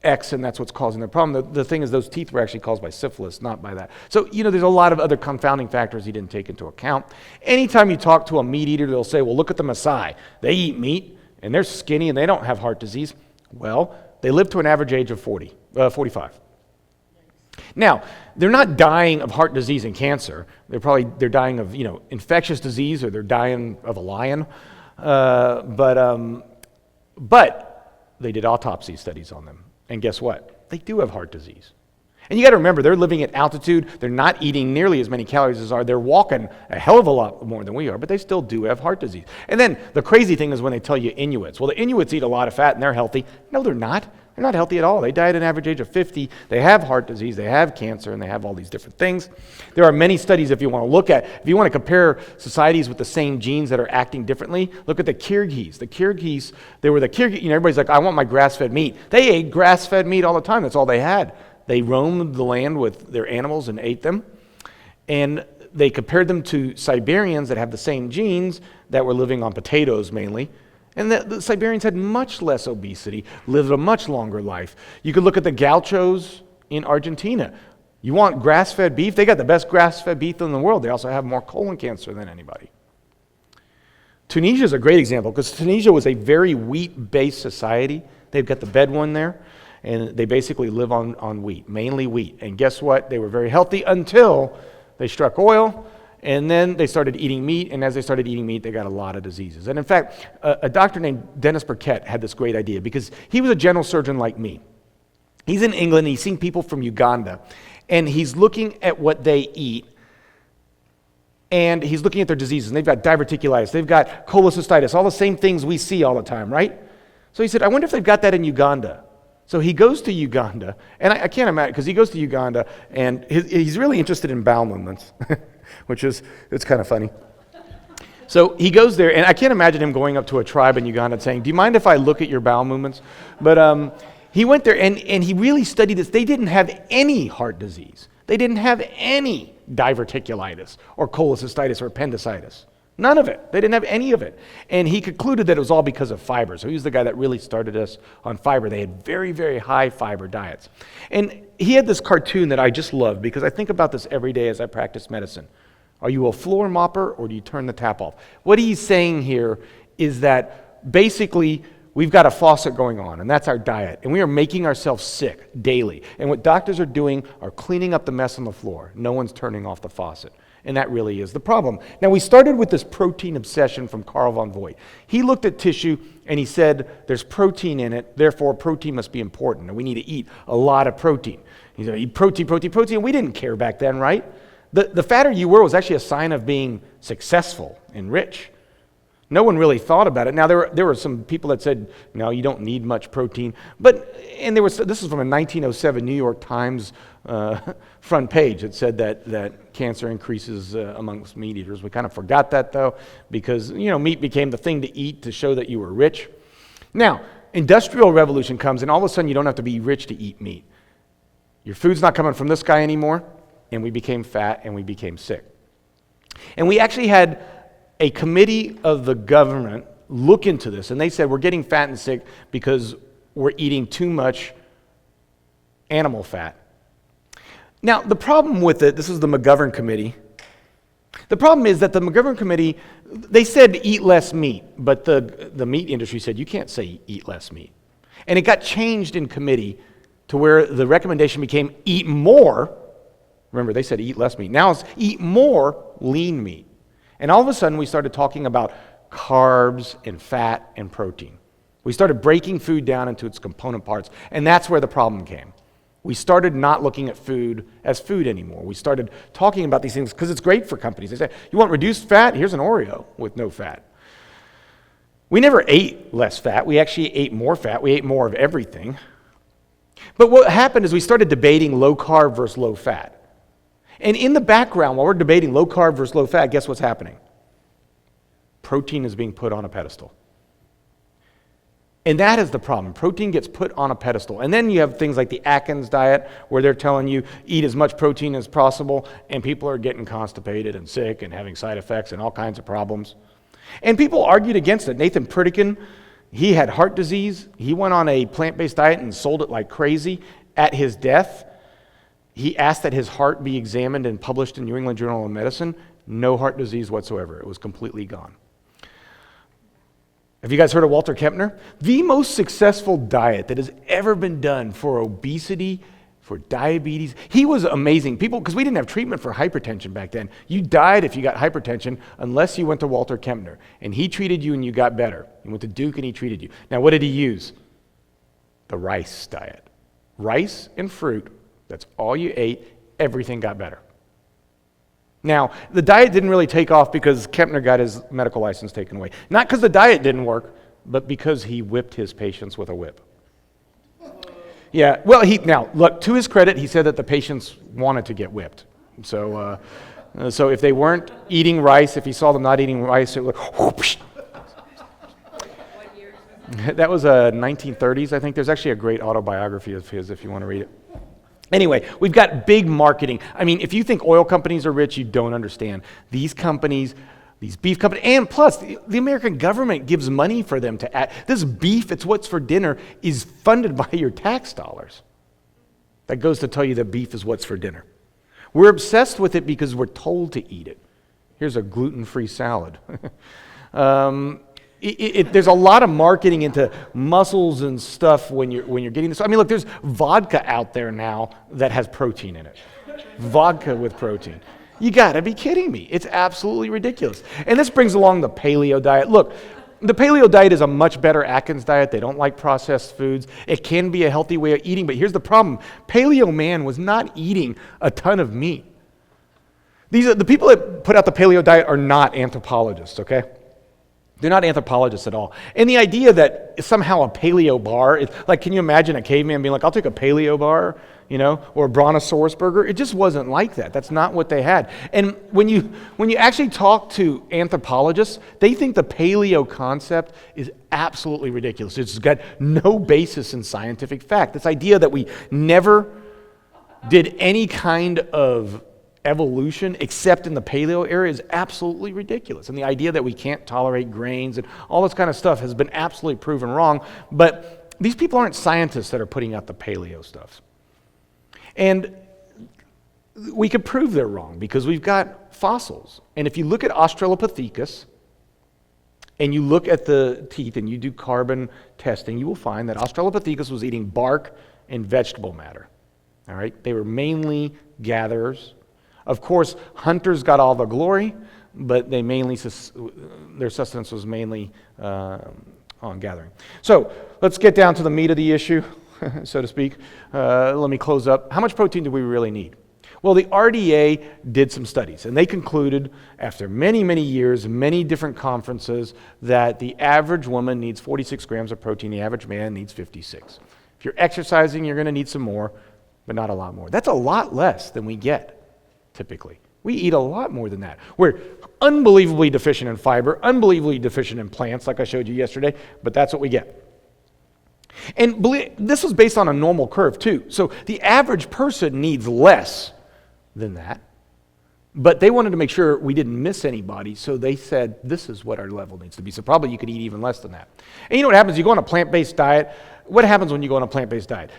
X, and that's what's causing their problem. The thing is, those teeth were actually caused by syphilis, not by that. So, there's a lot of other confounding factors he didn't take into account. Anytime you talk to a meat eater, they'll say, well, look at the Maasai. They eat meat, and they're skinny, and they don't have heart disease. Well, they live to an average age of 45. Now, they're not dying of heart disease and cancer. They're dying of, infectious disease, or they're dying of a lion. But they did autopsy studies on them. And guess what? They do have heart disease. And you got to remember, they're living at altitude. They're not eating nearly as many calories as are. They're walking a hell of a lot more than we are, but they still do have heart disease. And then the crazy thing is when they tell you Inuits. Well, the Inuits eat a lot of fat and they're healthy. No, they're not. They're not healthy at all. They die at an average age of 50. They have heart disease. They have cancer, and they have all these different things. There are many studies if you want to look at. If you want to compare societies with the same genes that are acting differently, look at the Kyrgyz. The Kyrgyz, everybody's like, I want my grass-fed meat. They ate grass-fed meat all the time. That's all they had. They roamed the land with their animals and ate them. And they compared them to Siberians that have the same genes that were living on potatoes mainly. And the Siberians had much less obesity, lived a much longer life. You could look at the gauchos in Argentina. You want grass-fed beef? They got the best grass-fed beef in the world. They also have more colon cancer than anybody. Tunisia is a great example because Tunisia was a very wheat-based society. They've got the Bedouin there, and they basically live on wheat, mainly wheat. And guess what? They were very healthy until they struck oil. And then they started eating meat, and as they started eating meat, they got a lot of diseases. And in fact, a doctor named Dennis Burkett had this great idea because he was a general surgeon like me. He's in England, and he's seen people from Uganda, and he's looking at what they eat, and he's looking at their diseases. And they've got diverticulitis, they've got cholecystitis, all the same things we see all the time, right? So he said, I wonder if they've got that in Uganda. So he goes to Uganda, and I can't imagine, because he goes to Uganda, and he's really interested in bowel movements, it's kind of funny. So he goes there, and I can't imagine him going up to a tribe in Uganda and saying, do you mind if I look at your bowel movements? But he went there, and he really studied this. They didn't have any heart disease. They didn't have any diverticulitis or cholecystitis or appendicitis. None of it. They didn't have any of it. And he concluded that it was all because of fiber. So he was the guy that really started us on fiber. They had very, very high fiber diets. And he had this cartoon that I just love because I think about this every day as I practice medicine. Are you a floor mopper or do you turn the tap off? What he's saying here is that basically we've got a faucet going on, and that's our diet. And we are making ourselves sick daily. And what doctors are doing are cleaning up the mess on the floor. No one's turning off the faucet. And that really is the problem. Now, we started with this protein obsession from Carl von Voigt. He looked at tissue and he said, there's protein in it, therefore protein must be important, and we need to eat a lot of protein. He said, eat protein, protein, protein. We didn't care back then, right? The fatter you were was actually a sign of being successful and rich. No one really thought about it. Now, there were some people that said, no, you don't need much protein. This is from a 1907 New York Times front page. It said that cancer increases amongst meat eaters. We kind of forgot that, though, because, meat became the thing to eat to show that you were rich. Now, Industrial Revolution comes, and all of a sudden you don't have to be rich to eat meat. Your food's not coming from this guy anymore, and we became fat and we became sick. And we actually had a committee of the government look into this, and they said we're getting fat and sick because we're eating too much animal fat. Now, the problem with it, this is the McGovern Committee. The problem is that the McGovern Committee, they said eat less meat, but the meat industry said you can't say eat less meat. And it got changed in committee to where the recommendation became eat more. Remember, they said eat less meat. Now it's eat more lean meat. And all of a sudden, we started talking about carbs and fat and protein. We started breaking food down into its component parts, and that's where the problem came. We started not looking at food as food anymore. We started talking about these things because it's great for companies. They say, you want reduced fat? Here's an Oreo with no fat. We never ate less fat. We actually ate more fat. We ate more of everything. But what happened is we started debating low carb versus low fat. And in the background, while we're debating low carb versus low fat, guess what's happening? Protein is being put on a pedestal. And that is the problem. Protein gets put on a pedestal. And then you have things like the Atkins Diet, where they're telling you eat as much protein as possible, and people are getting constipated and sick and having side effects and all kinds of problems. And people argued against it. Nathan Pritikin, he had heart disease. He went on a plant-based diet and sold it like crazy. At his death, he asked that his heart be examined and published in New England Journal of Medicine. No heart disease whatsoever. It was completely gone. Have you guys heard of Walter Kempner? The most successful diet that has ever been done for obesity, for diabetes. He was amazing. People, because we didn't have treatment for hypertension back then. You died if you got hypertension unless you went to Walter Kempner. And he treated you and you got better. You went to Duke and he treated you. Now, what did he use? The rice diet. Rice and fruit. That's all you ate. Everything got better. Now, the diet didn't really take off because Kempner got his medical license taken away. Not because the diet didn't work, but because he whipped his patients with a whip. Yeah, well, now, look, to his credit, he said that the patients wanted to get whipped. So if they weren't eating rice, if he saw them not eating rice, it would whoosh. That was 1930s, I think. There's actually a great autobiography of his if you want to read it. Anyway, we've got big marketing. I mean, if you think oil companies are rich, you don't understand. These companies, these beef companies, and plus, the American government gives money for them to add. This beef, it's what's for dinner, is funded by your tax dollars. That goes to tell you that beef is what's for dinner. We're obsessed with it because we're told to eat it. Here's a gluten-free salad. There's a lot of marketing into muscles and stuff when you're getting this. I mean, look, there's vodka out there now that has protein in it. Vodka with protein. You got to be kidding me. It's absolutely ridiculous. And this brings along the Paleo Diet. Look, the Paleo Diet is a much better Atkins diet. They don't like processed foods. It can be a healthy way of eating, but here's the problem. Paleo man was not eating a ton of meat. The people that put out the Paleo Diet are not anthropologists, okay? They're not anthropologists at all. And the idea that somehow a paleo bar, like, can you imagine a caveman being like, I'll take a paleo bar, or a brontosaurus burger? It just wasn't like that. That's not what they had. And when you actually talk to anthropologists, they think the paleo concept is absolutely ridiculous. It's got no basis in scientific fact. This idea that we never did any kind of evolution except in the paleo era is absolutely ridiculous. And the idea that we can't tolerate grains and all this kind of stuff has been absolutely proven wrong. But these people aren't scientists that are putting out the paleo stuff. And we could prove they're wrong because we've got fossils. And if you look at Australopithecus and you look at the teeth and you do carbon testing, you will find that Australopithecus was eating bark and vegetable matter. All right? They were mainly gatherers. Of course, hunters got all the glory, but their sustenance was mainly on gathering. So let's get down to the meat of the issue, so to speak. Let me close up. How much protein do we really need? Well, the RDA did some studies, and they concluded after many, many years, many different conferences, that the average woman needs 46 grams of protein, the average man needs 56. If you're exercising, you're going to need some more, but not a lot more. That's a lot less than we get. Typically. We eat a lot more than that. We're unbelievably deficient in fiber, unbelievably deficient in plants, like I showed you yesterday, but that's what we get. And this was based on a normal curve, too. So the average person needs less than that, but they wanted to make sure we didn't miss anybody, so they said this is what our level needs to be. So probably you could eat even less than that. And you know what happens? You go on a plant-based diet. What happens when you go on a plant-based diet?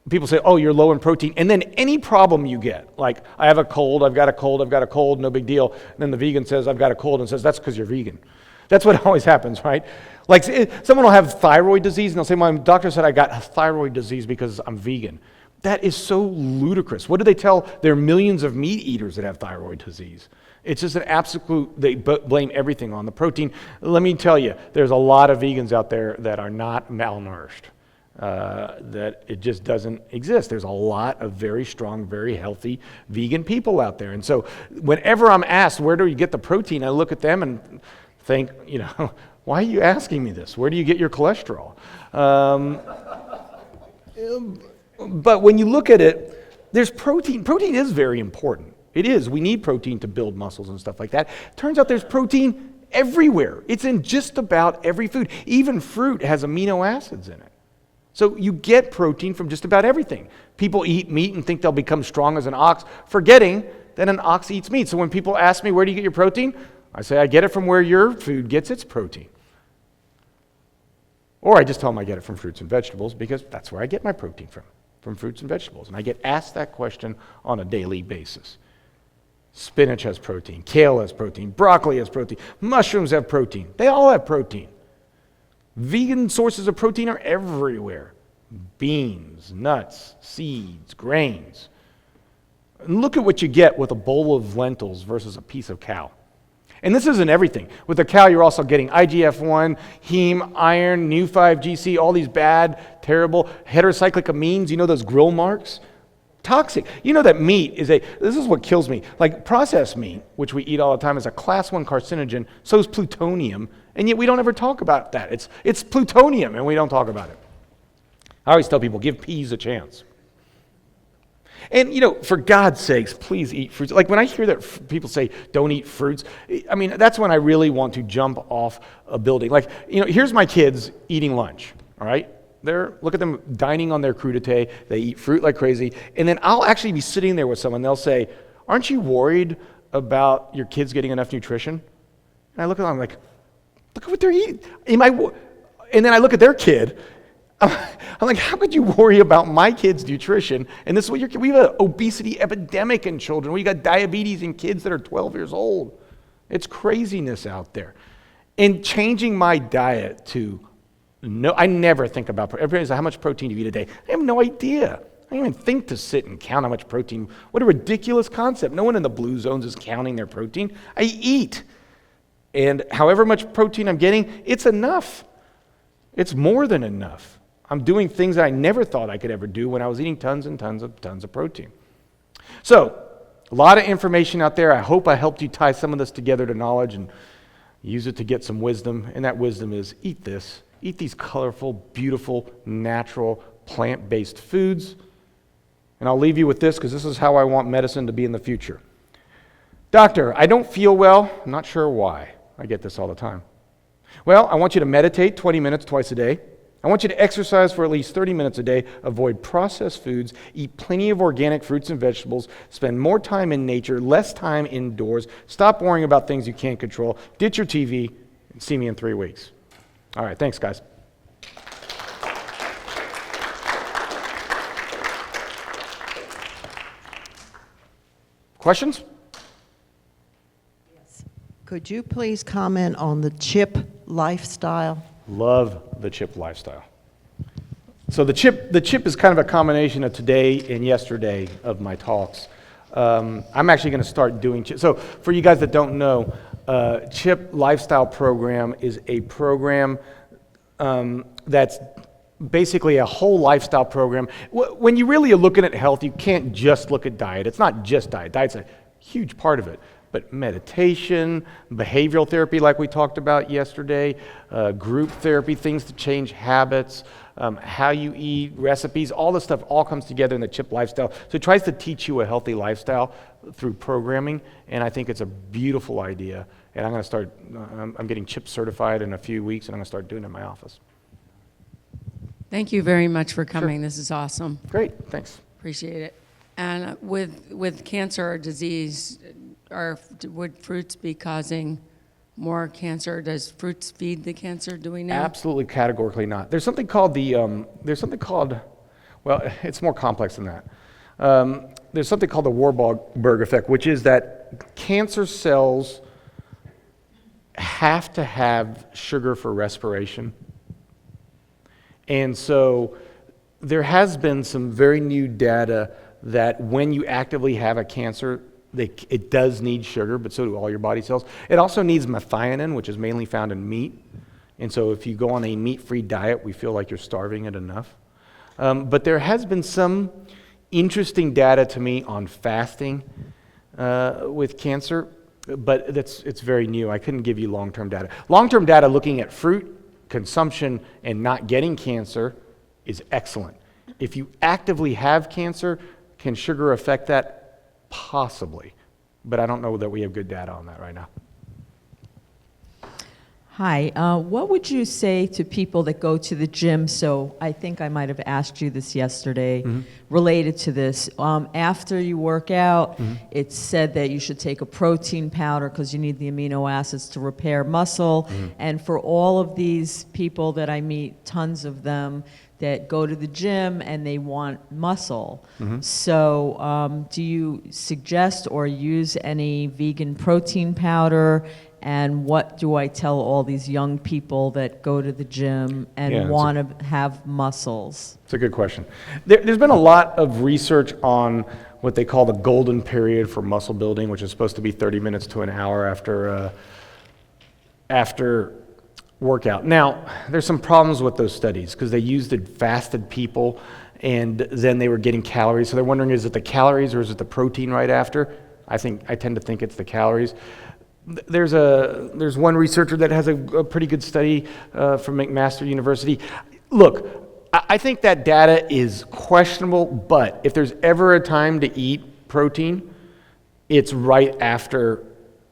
People say, oh, you're low in protein. And then any problem you get, like, I have a cold, I've got a cold, no big deal. And then the vegan says, I've got a cold, and says, that's because you're vegan. That's what always happens, right? Like, someone will have thyroid disease, and they'll say, my doctor said I got thyroid disease because I'm vegan. That is so ludicrous. What do they tell their millions of meat eaters that have thyroid disease? It's just an absolute, they blame everything on the protein. Let me tell you, there's a lot of vegans out there that are not malnourished. That it just doesn't exist. There's a lot of very strong, very healthy vegan people out there. And so whenever I'm asked, where do you get the protein? I look at them and think, why are you asking me this? Where do you get your cholesterol? But when you look at it, there's protein. Protein is very important. It is. We need protein to build muscles and stuff like that. Turns out there's protein everywhere. It's in just about every food. Even fruit has amino acids in it. So you get protein from just about everything. People eat meat and think they'll become strong as an ox, forgetting that an ox eats meat. So when people ask me, where do you get your protein? I say, I get it from where your food gets its protein. Or I just tell them I get it from fruits and vegetables because that's where I get my protein from fruits and vegetables. And I get asked that question on a daily basis. Spinach has protein, kale has protein, broccoli has protein, mushrooms have protein. They all have protein. Vegan sources of protein are everywhere. Beans, nuts, seeds, grains. And look at what you get with a bowl of lentils versus a piece of cow. And this isn't everything. With the cow, you're also getting IGF-1, heme, iron, Nu5GC, all these bad, terrible heterocyclic amines. You know those grill marks? Toxic. You know that meat is this is what kills me. Like processed meat, which we eat all the time, is a class 1 carcinogen. So is plutonium. And yet we don't ever talk about that. It's plutonium, and we don't talk about it. I always tell people, give peas a chance. And, for God's sakes, please eat fruits. Like when I hear that people say, don't eat fruits, I mean, that's when I really want to jump off a building. Like, here's my kids eating lunch, all right? Look at them dining on their crudité. They eat fruit like crazy. And then I'll actually be sitting there with someone. They'll say, aren't you worried about your kids getting enough nutrition? And I look at them, I'm like, look at what they're eating. And then I look at their kid. I'm like, how could you worry about my kid's nutrition? And this is what we have an obesity epidemic in children. We got diabetes in kids that are 12 years old. It's craziness out there. And changing my diet to I never think about, everybody says, how much protein do you eat a day? I have no idea. I don't even think to sit and count how much protein. What a ridiculous concept. No one in the blue zones is counting their protein. I eat. And however much protein I'm getting, it's enough. It's more than enough. I'm doing things that I never thought I could ever do when I was eating tons and tons of protein. So A lot of information out there. I hope I helped you tie some of this together to knowledge and use it to get some wisdom. And that wisdom is eat this. Eat these colorful, beautiful, natural, plant-based foods. And I'll leave you with this because this is how I want medicine to be in the future. Doctor, I don't feel well. I'm not sure why. I get this all the time. Well, I want you to meditate 20 minutes twice a day. I want you to exercise for at least 30 minutes a day, avoid processed foods, eat plenty of organic fruits and vegetables, spend more time in nature, less time indoors, stop worrying about things you can't control, ditch your TV, and see me in 3 weeks. All right, thanks, guys. Questions? Could you please comment on the chip lifestyle? Love the chip lifestyle. So the chip is kind of a combination of today and yesterday of my talks. I'm actually going to start doing chip. So for you guys that don't know, Chip Lifestyle Program is a program that's basically a whole lifestyle program. When you really are looking at health, you can't just look at diet. It's not just diet. Diet's a huge part of it. But meditation, behavioral therapy like we talked about yesterday, group therapy, things to change habits, how you eat, recipes, all this stuff all comes together in the Chip Lifestyle. So it tries to teach you a healthy lifestyle through programming, and I think it's a beautiful idea. And I'm going to start, I'm getting Chip certified in a few weeks, and I'm going to start doing it in my office. Thank you very much for coming. Sure. This is awesome. Great, thanks. Appreciate it. And with cancer or disease, would fruits be causing more cancer? Does fruits feed the cancer? Do we know? Absolutely, categorically not. There's something called well, it's more complex than that. There's something called the Warburg effect, which is that cancer cells have to have sugar for respiration. And so there has been some very new data that when you actively have a cancer, it does need sugar, but so do all your body cells. It also needs methionine, which is mainly found in meat. And so if you go on a meat-free diet, we feel like you're starving it enough. But there has been some interesting data to me on fasting with cancer, but it's very new. I couldn't give you long-term data. Long-term data looking at fruit consumption and not getting cancer is excellent. If you actively have cancer, can sugar affect that? Possibly, but I don't know that we have good data on that right now. Hi, what would you say to people that go to the gym? So I think I might have asked you this yesterday, related to this. After you work out, it's said that you should take a protein powder because you need the amino acids to repair muscle. And for all of these people that I meet, tons of them, that go to the gym and they want muscle. So do you suggest or use any vegan protein powder? And what do I tell all these young people that go to the gym and want to have muscles? It's a good question. There's been a lot of research on what they call the golden period for muscle building, which is supposed to be 30 minutes to an hour after workout. Now, there's some problems with those studies because they used fasted people and then they were getting calories. So they're wondering, is it the calories or is it the protein right after? I tend to think it's the calories. There's one researcher that has a pretty good study from McMaster University. Look, I think that data is questionable, but if there's ever a time to eat protein, it's right after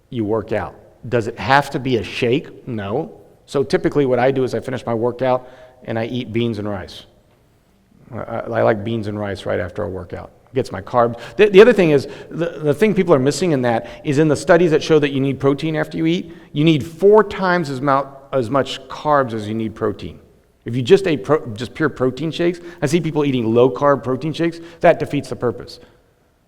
you work out. Does it have to be a shake? No. So typically what I do is I finish my workout and I eat beans and rice. I like beans and rice right after a workout. Gets my carbs. The other thing is, the thing people are missing in that is in the studies that show that you need protein after you eat, you need 4 times as much carbs as you need protein. If you just ate just pure protein shakes, I see people eating low-carb protein shakes, that defeats the purpose.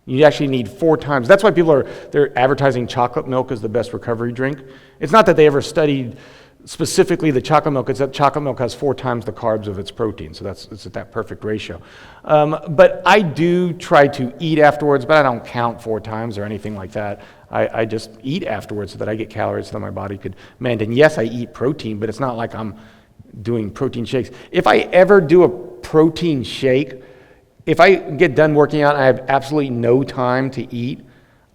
You actually need 4 times. That's why they're advertising chocolate milk as the best recovery drink. It's not that they ever studied specifically the chocolate milk, it's that chocolate milk has 4 times the carbs of its protein, so it's at that perfect ratio. But I do try to eat afterwards, but I don't count 4 times or anything like that. I just eat afterwards so that I get calories so that my body could mend. And yes, I eat protein, but it's not like I'm doing protein shakes. If I ever do a protein shake, if I get done working out and I have absolutely no time to eat,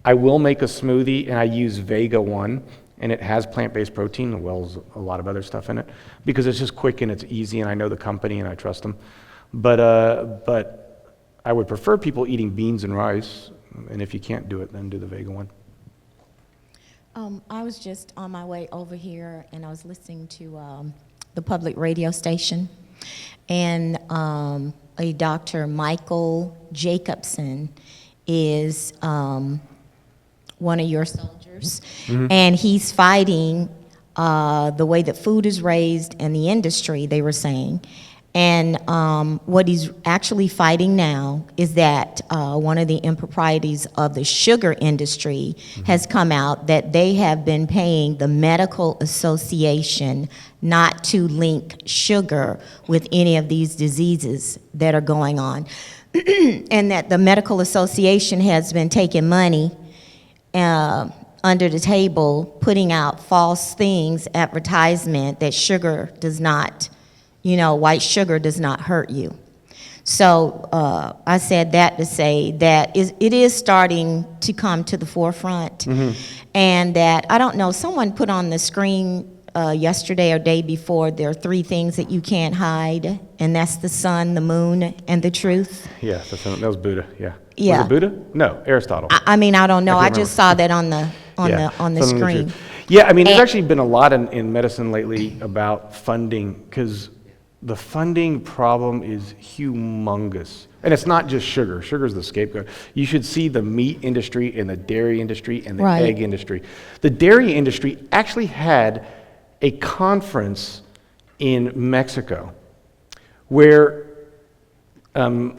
I will make a smoothie, and I use Vega 1, and it has plant-based protein, as well as a lot of other stuff in it, because it's just quick and it's easy, and I know the company and I trust them. But I would prefer people eating beans and rice, and if you can't do it, then do the Vega 1. I was just on my way over here, and I was listening to the public radio station, and a Dr. Michael Jacobson is one of your soldiers, and he's fighting the way that food is raised and the industry, they were saying. And what he's actually fighting now is that one of the improprieties of the sugar industry has come out, that they have been paying the medical association not to link sugar with any of these diseases that are going on. And that the medical association has been taking money under the table, putting out false things, advertisement that sugar does not, white sugar does not hurt you. So I said that to say that it is starting to come to the forefront, and that, I don't know, someone put on the screen yesterday or day before, there are 3 things that you can't hide, and that's the sun, the moon, and the truth. Yeah, that was Buddha, yeah. Yeah. Was it Buddha? No, Aristotle. I mean, I don't know. I I can't just remember. saw that on the Something screen. legit. Yeah, I mean, there's And- actually been a lot in medicine lately about funding, because the funding problem is humongous. And it's not just sugar. Sugar's the scapegoat. You should see the meat industry and the dairy industry and the Right. egg industry. The dairy industry actually had a conference in Mexico where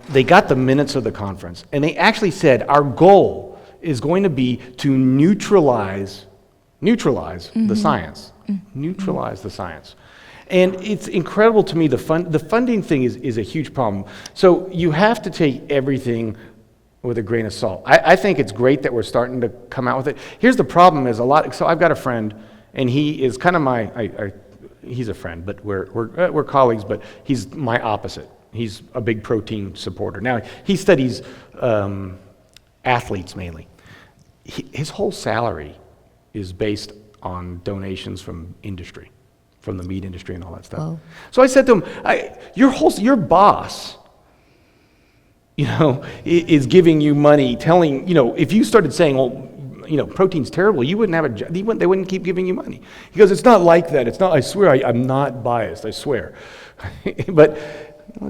they got the minutes of the conference, and they actually said, our goal is going to be to neutralize the science. Neutralize the science. And it's incredible to me, the funding thing is a huge problem. So you have to take everything with a grain of salt. I think it's great that we're starting to come out with it. Here's the problem is so I've got a friend, and he is kind of he's a friend, but we're colleagues, but he's my opposite. He's a big protein supporter. Now, he studies athletes mainly. His whole salary is based on donations from industry, from the meat industry and all that stuff. Wow. So I said to him, your boss, is giving you money, telling, if you started saying, well, protein's terrible, you wouldn't have a job. They wouldn't keep giving you money. He goes, it's not like that. It's not, I swear, I'm not biased, I swear. But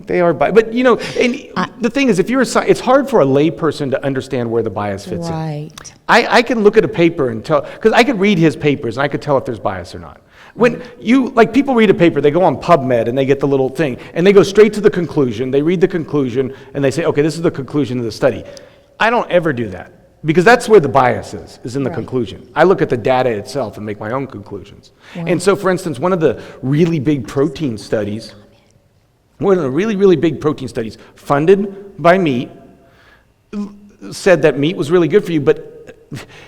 they are biased. But, and the thing is, it's hard for a lay person to understand where the bias fits in. Right. I can look at a paper and tell, because I could read his papers and I could tell if there's bias or not. When people read a paper, they go on PubMed and they get the little thing, and they go straight to the conclusion, they read the conclusion, and they say, okay, this is the conclusion of the study. I don't ever do that. Because that's where the bias is in the Right. conclusion. I look at the data itself and make my own conclusions. Wow. And so, for instance, one of the really big protein studies, funded by meat, said that meat was really good for you, but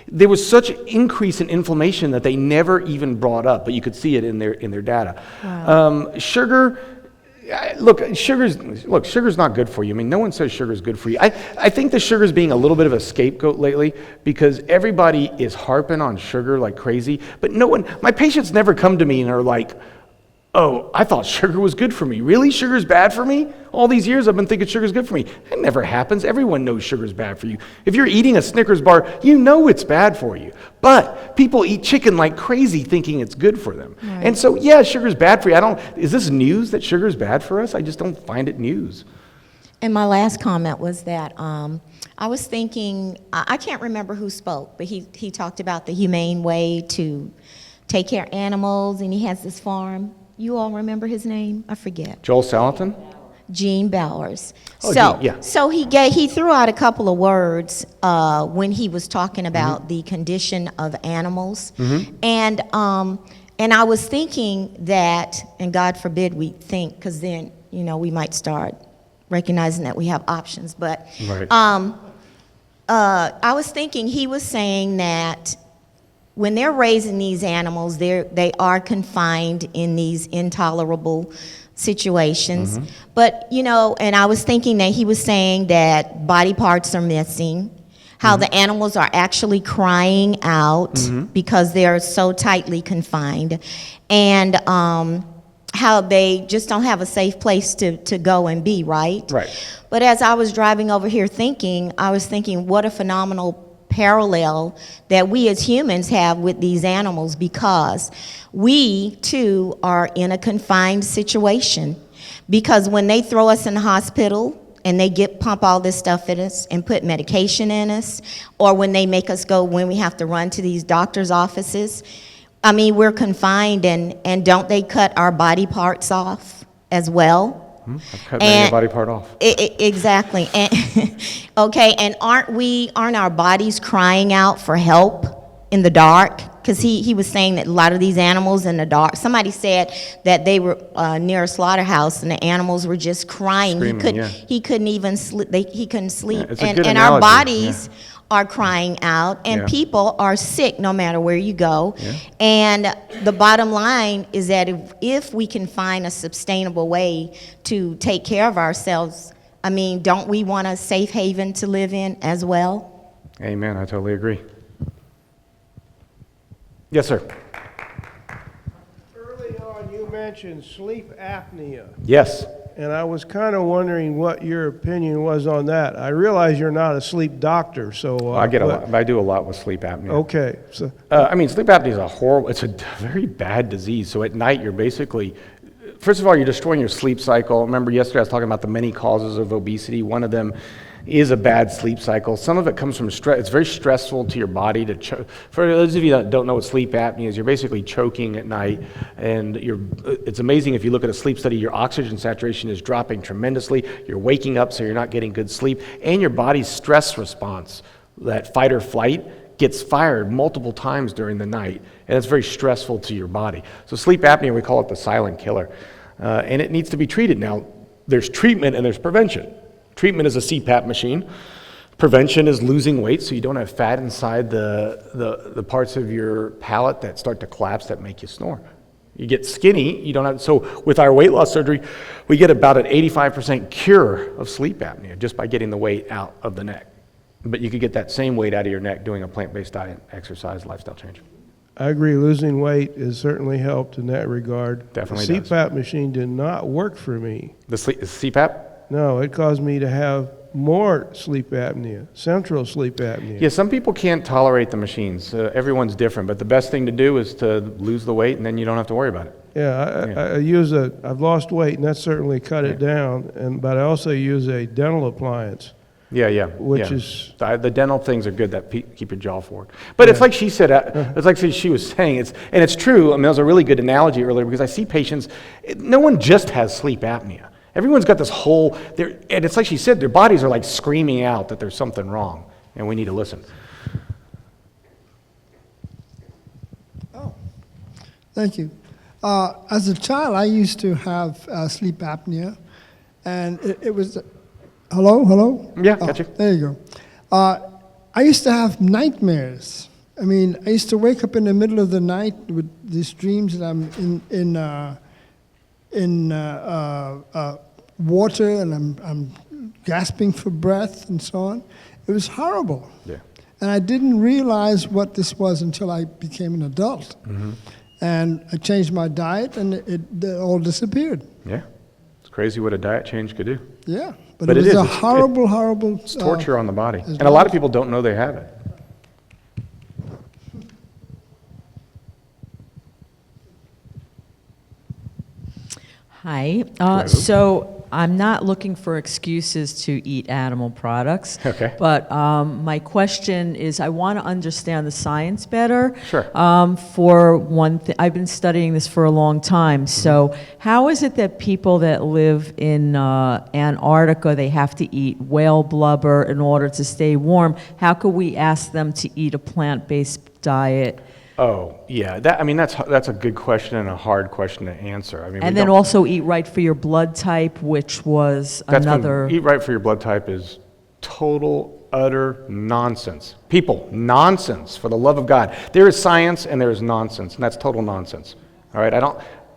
there was such an increase in inflammation that they never even brought up, but you could see it in their data. Wow. Sugar's not good for you. I mean, no one says sugar's good for you. I think the sugar's being a little bit of a scapegoat lately because everybody is harping on sugar like crazy, but my patients never come to me and are like, oh, I thought sugar was good for me. Really? Sugar's bad for me? All these years I've been thinking sugar's good for me. It never happens. Everyone knows sugar's bad for you. If you're eating a Snickers bar, you know it's bad for you. But people eat chicken like crazy thinking it's good for them. Right. And so, yeah, sugar's bad for you. Is this news that sugar's bad for us? I just don't find it news. And my last comment was that I was thinking, I can't remember who spoke, but he talked about the humane way to take care of animals, and he has this farm. You all remember his name? I forget. Joel Salatin? Gene Bowers. Oh, So, Gene, yeah. so he threw out a couple of words when he was talking about the condition of animals, and I was thinking that, and God forbid we think, because then we might start recognizing that we have options. But Right. I was thinking he was saying that when they're raising these animals, they are confined in these intolerable situations. But, and I was thinking that he was saying that body parts are missing. how the animals are actually crying out because they're so tightly confined, and how they just don't have a safe place to go and be, right? Right. But as I was driving over here I was thinking what a phenomenal parallel that we as humans have with these animals, because we too are in a confined situation. Because when they throw us in the hospital and they pump all this stuff in us and put medication in us, or when they make us go, when we have to run to these doctor's offices, I mean, we're confined, and don't they cut our body parts off as well? I've cut many a body part off. Exactly. And okay, and aren't our bodies crying out for help in the dark? Because he was saying that a lot of these animals in the dark, somebody said that they were near a slaughterhouse and the animals were just crying. Screaming, He couldn't even sleep. He couldn't sleep. Yeah, it's a and good and our analogy, bodies are crying out, and Yeah. people are sick no matter where you go. Yeah. And the bottom line is that if we can find a sustainable way to take care of ourselves, I mean, don't we want a safe haven to live in as well? Amen. I totally agree. Yes, sir. Early on, you mentioned sleep apnea, Yes. and I was kind of wondering what your opinion was on that. I realize you're not a sleep doctor, so... I do a lot with sleep apnea. Okay, so... I mean, sleep apnea is it's a very bad disease. So at night, you're basically, first of all, you're destroying your sleep cycle. Remember yesterday I was talking about the many causes of obesity. One of them is a bad sleep cycle. Some of it comes from stress. It's very stressful to your body to choke. For those of you that don't know what sleep apnea is, you're basically choking at night, and it's amazing if you look at a sleep study, your oxygen saturation is dropping tremendously. You're waking up, so you're not getting good sleep, and your body's stress response, that fight or flight, gets fired multiple times during the night, and it's very stressful to your body. So sleep apnea, we call it the silent killer, and it needs to be treated. Now, there's treatment and there's prevention. Treatment is a CPAP machine. Prevention is losing weight so you don't have fat inside the parts of your palate that start to collapse that make you snore. You get skinny, you don't have, so with our weight loss surgery, we get about an 85% cure of sleep apnea just by getting the weight out of the neck. But you could get that same weight out of your neck doing a plant-based diet, exercise, lifestyle change. I agree, losing weight has certainly helped in that regard. Definitely The does. CPAP machine did not work for me. The CPAP? No, it caused me to have more sleep apnea, central sleep apnea. Yeah, some people can't tolerate the machines. Everyone's different, but the best thing to do is to lose the weight, and then you don't have to worry about it. Yeah, I've lost weight, and that certainly cut it down, but I also use a dental appliance. Yeah. Which yeah. is- the dental things are good that keep your jaw forward. But it's like she said, it's like she was saying, and it's true. I mean, that was a really good analogy earlier because I see patients, no one just has sleep apnea. Everyone's got this whole, and it's like she said, their bodies are like screaming out that there's something wrong, and we need to listen. Oh, thank you. As a child, I used to have sleep apnea, and it was. Hello? Yeah, got you. There you go. I used to have nightmares. I mean, I used to wake up in the middle of the night with these dreams that I'm in water and I'm gasping for breath and so on. It was horrible. Yeah. And I didn't realize what this was until I became an adult. Mm-hmm. And I changed my diet, and it all disappeared. Yeah. It's crazy what a diet change could do. Yeah, But it it was is. a It's- horrible. It's torture on the body. as And a lot well. of people don't know they have it. Hi. Hello. So I'm not looking for excuses to eat animal products. Okay. But my question is, I want to understand the science better. Sure. For one thing, I've been studying this for a long time. So how is it that people that live in Antarctica, they have to eat whale blubber in order to stay warm? How could we ask them to eat a plant-based diet? Oh, yeah. That's a good question and a hard question to answer. I mean, And then also eat right for your blood type, which was another... Eat right for your blood type is total, utter nonsense. People, nonsense, for the love of God. There is science and there is nonsense, and that's total nonsense. All right?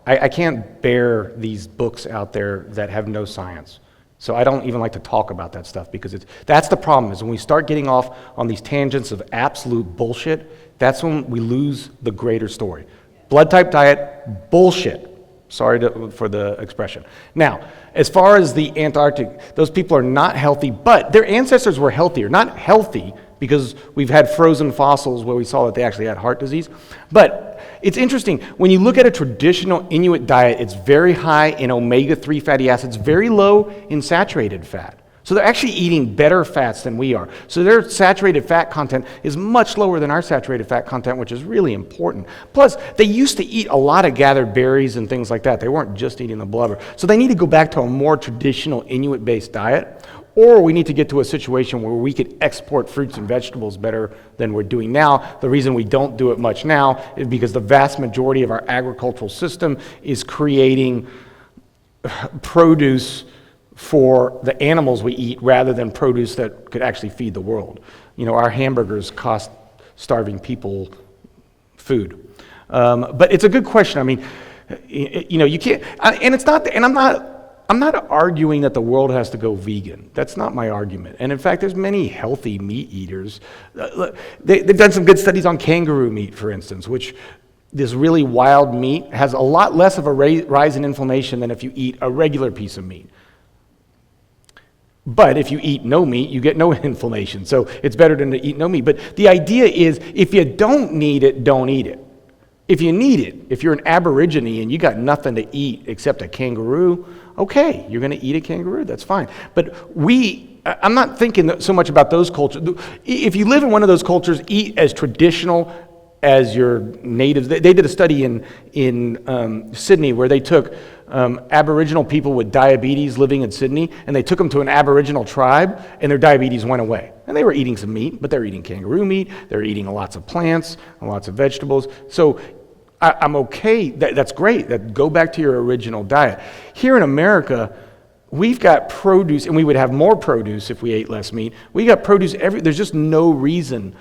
I can't bear these books out there that have no science. So I don't even like to talk about that stuff because that's the problem, is when we start getting off on these tangents of absolute bullshit, that's when we lose the greater story. Blood type diet, bullshit. Sorry for the expression. Now, as far as the Antarctic, those people are not healthy, but their ancestors were healthier. Not healthy because we've had frozen fossils where we saw that they actually had heart disease. But it's interesting, when you look at a traditional Inuit diet, it's very high in omega-3 fatty acids, very low in saturated fat. So they're actually eating better fats than we are. So their saturated fat content is much lower than our saturated fat content, which is really important. Plus, they used to eat a lot of gathered berries and things like that. They weren't just eating the blubber. So they need to go back to a more traditional Inuit-based diet, or we need to get to a situation where we could export fruits and vegetables better than we're doing now. The reason we don't do it much now is because the vast majority of our agricultural system is creating produce for the animals we eat rather than produce that could actually feed the world. You know, our hamburgers cost starving people food. But it's a good question. I mean, you know, you can't, and it's not, and I'm not arguing that the world has to go vegan. That's not my argument. And in fact, there's many healthy meat eaters. They've done some good studies on kangaroo meat, for instance, which this really wild meat has a lot less of a rise in inflammation than if you eat a regular piece of meat. But if you eat no meat, you get no inflammation. So it's better than to eat no meat. But the idea is, if you don't need it, don't eat it. If you need it, if you're an Aborigine and you got nothing to eat except a kangaroo, okay, you're going to eat a kangaroo, that's fine. But I'm not thinking so much about those cultures. If you live in one of those cultures, eat as traditional as your natives. They did a study in Sydney where they took Aboriginal people with diabetes living in Sydney, and they took them to an Aboriginal tribe, and their diabetes went away. And they were eating some meat, but they were eating kangaroo meat, they were eating lots of plants, and lots of vegetables. So I'm okay, that's great, go back to your original diet. Here in America, we've got produce, and we would have more produce if we ate less meat. We got produce there's just no reason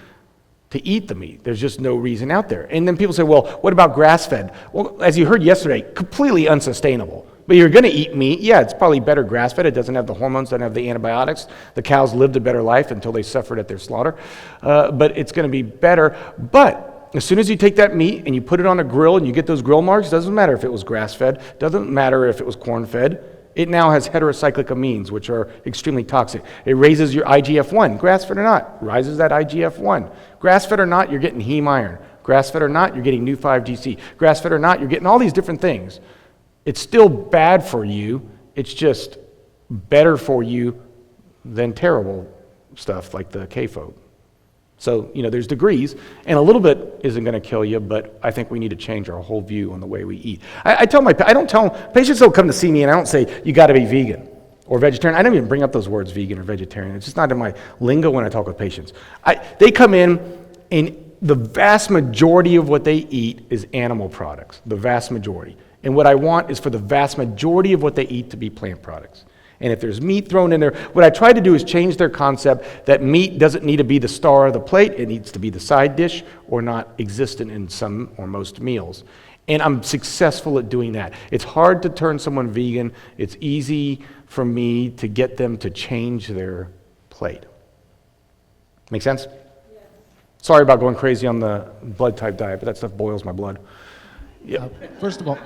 to eat the meat. There's just no reason out there. And then people say, well, what about grass-fed? Well, as you heard yesterday, completely unsustainable. But you're going to eat meat. Yeah, it's probably better grass-fed. It doesn't have the hormones, doesn't have the antibiotics. The cows lived a better life until they suffered at their slaughter. But it's going to be better. But as soon as you take that meat and you put it on a grill and you get those grill marks, doesn't matter if it was grass-fed, doesn't matter if it was corn-fed. It now has heterocyclic amines, which are extremely toxic. It raises your IGF-1, grass-fed or not, rises that IGF-1. Grass-fed or not, you're getting heme iron. Grass-fed or not, you're getting new 5-GC. Grass-fed or not, you're getting all these different things. It's still bad for you. It's just better for you than terrible stuff like the CAFO. So, you know, there's degrees, and a little bit isn't going to kill you, but I think we need to change our whole view on the way we eat. I don't tell patients don't come to see me, and I don't say, you got to be vegan or vegetarian. I don't even bring up those words, vegan or vegetarian. It's just not in my lingo when I talk with patients. They come in, and the vast majority of what they eat is animal products, the vast majority. And what I want is for the vast majority of what they eat to be plant products. And if there's meat thrown in there, what I try to do is change their concept that meat doesn't need to be the star of the plate, it needs to be the side dish or not existent in some or most meals. And I'm successful at doing that. It's hard to turn someone vegan. It's easy for me to get them to change their plate. Make sense? Yeah. Sorry about going crazy on the blood type diet, but that stuff boils my blood. Yeah. First of all,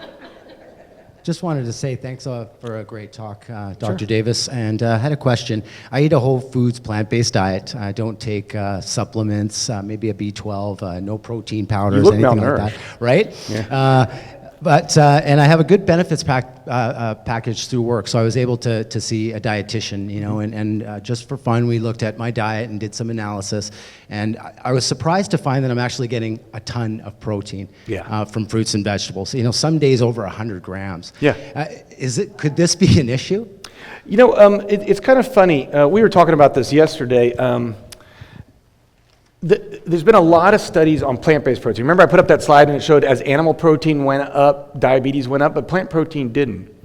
just wanted to say thanks for a great talk, Dr. Davis, and had a question. I eat a whole foods, plant-based diet. I don't take supplements, maybe a B12, no protein powders, anything like that, right? Yeah. And I have a good benefits package through work, so I was able to see a dietitian, you know, and just for fun, we looked at my diet and did some analysis, and I was surprised to find that I'm actually getting a ton of protein from fruits and vegetables. You know, some days over 100 grams. Yeah. Could this be an issue? You know, it's kind of funny. We were talking about this yesterday. There's been a lot of studies on plant-based protein. Remember I put up that slide and it showed as animal protein went up, diabetes went up, but plant protein didn't.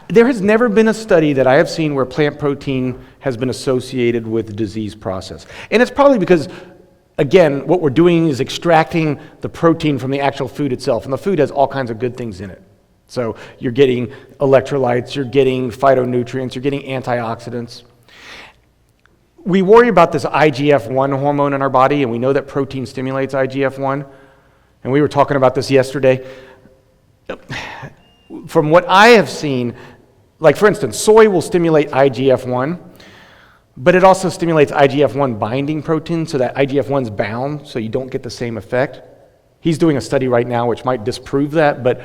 There has never been a study that I have seen where plant protein has been associated with the disease process. And it's probably because, again, what we're doing is extracting the protein from the actual food itself, and the food has all kinds of good things in it. So you're getting electrolytes, you're getting phytonutrients, you're getting antioxidants. We worry about this IGF-1 hormone in our body, and we know that protein stimulates IGF-1. And we were talking about this yesterday. From what I have seen, like for instance, soy will stimulate IGF-1, but it also stimulates IGF-1 binding protein, so that IGF-1's bound, so you don't get the same effect. He's doing a study right now which might disprove that, but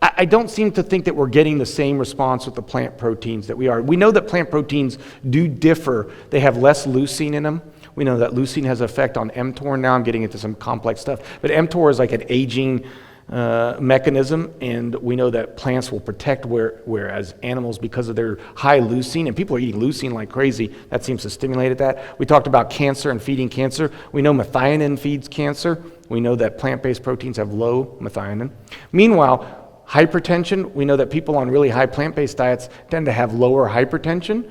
I don't seem to think that we're getting the same response with the plant proteins that we are. We know that plant proteins do differ. They have less leucine in them. We know that leucine has an effect on mTOR. Now I'm getting into some complex stuff. But mTOR is like an aging mechanism, and we know that plants will protect whereas animals, because of their high leucine, and people are eating leucine like crazy, that seems to stimulate that. We talked about cancer and feeding cancer. We know methionine feeds cancer. We know that plant-based proteins have low methionine. Meanwhile, hypertension, we know that people on really high plant-based diets tend to have lower hypertension.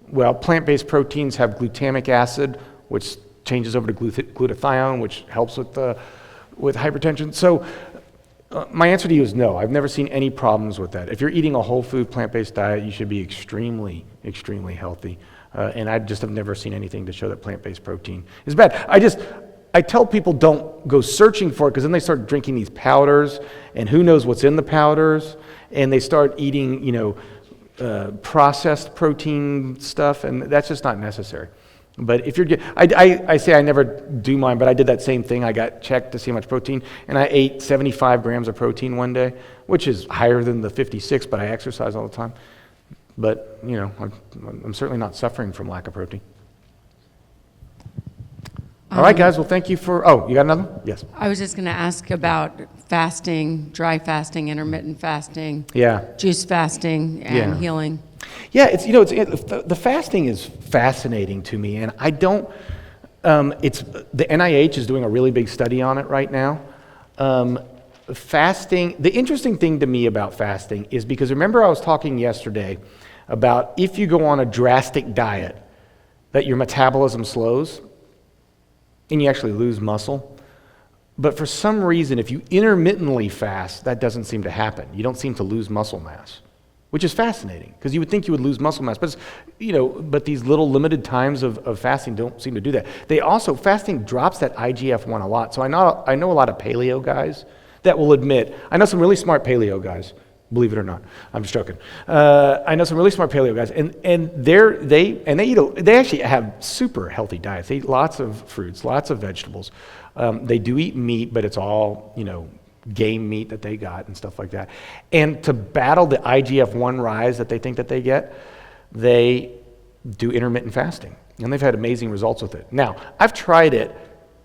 Well, plant-based proteins have glutamic acid, which changes over to glutathione, which helps with hypertension. So my answer to you is no. I've never seen any problems with that. If you're eating a whole food plant-based diet, you should be extremely, extremely healthy. And I just have never seen anything to show that plant-based protein is bad. I tell people don't go searching for it, because then they start drinking these powders, and who knows what's in the powders, and they start eating, processed protein stuff, and that's just not necessary. But if you're, I say I never do mine, but I did that same thing. I got checked to see how much protein, and I ate 75 grams of protein one day, which is higher than the 56, but I exercise all the time. But, I'm certainly not suffering from lack of protein. All right, guys. Well, thank you for. Oh, you got another one? Yes. I was just going to ask about fasting, dry fasting, intermittent fasting, juice fasting, and healing. Yeah, the fasting is fascinating to me, and I don't. The NIH is doing a really big study on it right now. Fasting. The interesting thing to me about fasting is, because remember I was talking yesterday about if you go on a drastic diet, that your metabolism slows and you actually lose muscle. But for some reason, if you intermittently fast, that doesn't seem to happen. You don't seem to lose muscle mass, which is fascinating, because you would think you would lose muscle mass. But, but these little limited times of fasting don't seem to do that. Fasting drops that IGF-1 a lot. So I know a lot of paleo guys that will admit, I know some really smart paleo guys, believe it or not. I'm just joking. I know some really smart paleo guys, and they actually have super healthy diets. They eat lots of fruits, lots of vegetables. They do eat meat, but it's all game meat that they got and stuff like that. And to battle the IGF-1 rise that they think that they get, they do intermittent fasting, and they've had amazing results with it. Now, I've tried it,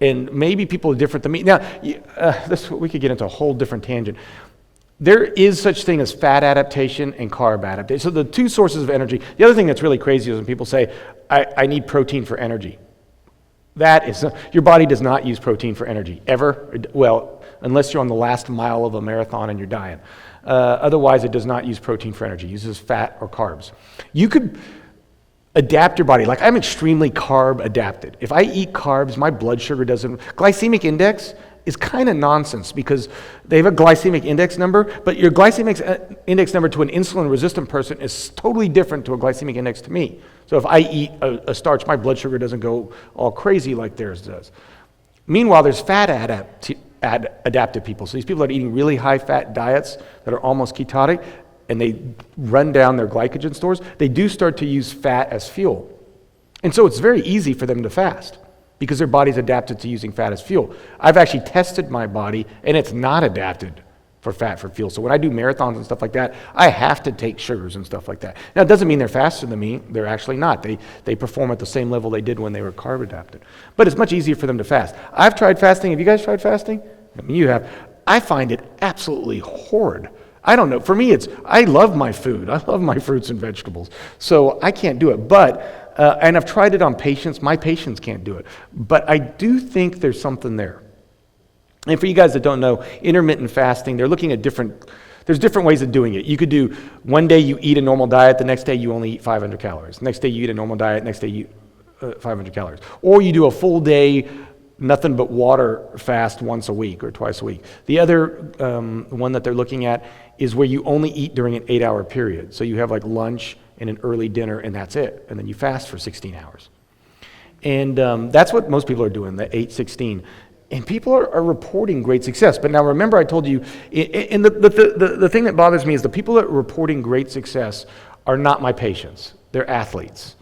and maybe people are different than me. Now, we could get into a whole different tangent. There is such thing as fat adaptation and carb adaptation. So the two sources of energy. The other thing that's really crazy is when people say, I need protein for energy. Your body does not use protein for energy, ever. Well, unless you're on the last mile of a marathon and you're dying. Otherwise, it does not use protein for energy. It uses fat or carbs. You could adapt your body. Like, I'm extremely carb adapted. If I eat carbs, my blood sugar doesn't. Glycemic index is kind of nonsense, because they have a glycemic index number, but your glycemic index number to an insulin-resistant person is totally different to a glycemic index to me. So if I eat a starch, my blood sugar doesn't go all crazy like theirs does. Meanwhile, there's fat adapted people. So these people that are eating really high-fat diets that are almost ketotic, and they run down their glycogen stores, they do start to use fat as fuel. And so it's very easy for them to fast, because their body's adapted to using fat as fuel. I've actually tested my body, and it's not adapted for fat for fuel. So when I do marathons and stuff like that, I have to take sugars and stuff like that. Now, it doesn't mean they're faster than me. They're actually not. They perform at the same level they did when they were carb adapted. But it's much easier for them to fast. I've tried fasting. Have you guys tried fasting? I mean, you have. I find it absolutely horrid. I don't know. For me, I love my food. I love my fruits and vegetables. So I can't do it. But and I've tried it on patients. My patients can't do it. But I do think there's something there. And for you guys that don't know, intermittent fasting, they're looking at there's different ways of doing it. You could do, one day you eat a normal diet, the next day you only eat 500 calories. Next day you eat a normal diet, next day you eat 500 calories. Or you do a full day nothing but water fast once a week or twice a week. The other one that they're looking at is where you only eat during an 8-hour period. So you have like lunch and an early dinner, and that's it. And then you fast for 16 hours. And that's what most people are doing, the 8-16. And people are reporting great success. But now remember, I told you, and the thing that bothers me is the people that are reporting great success are not my patients. They're athletes.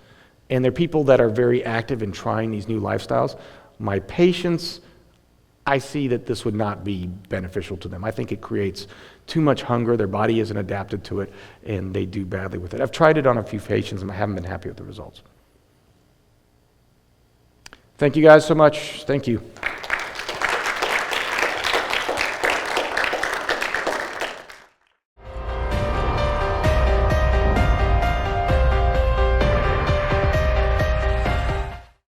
And they're people that are very active in trying these new lifestyles. My patients, I see that this would not be beneficial to them. I think it creates too much hunger. Their body isn't adapted to it, and they do badly with it. I've tried it on a few patients, and I haven't been happy with the results. Thank you guys so much. Thank you.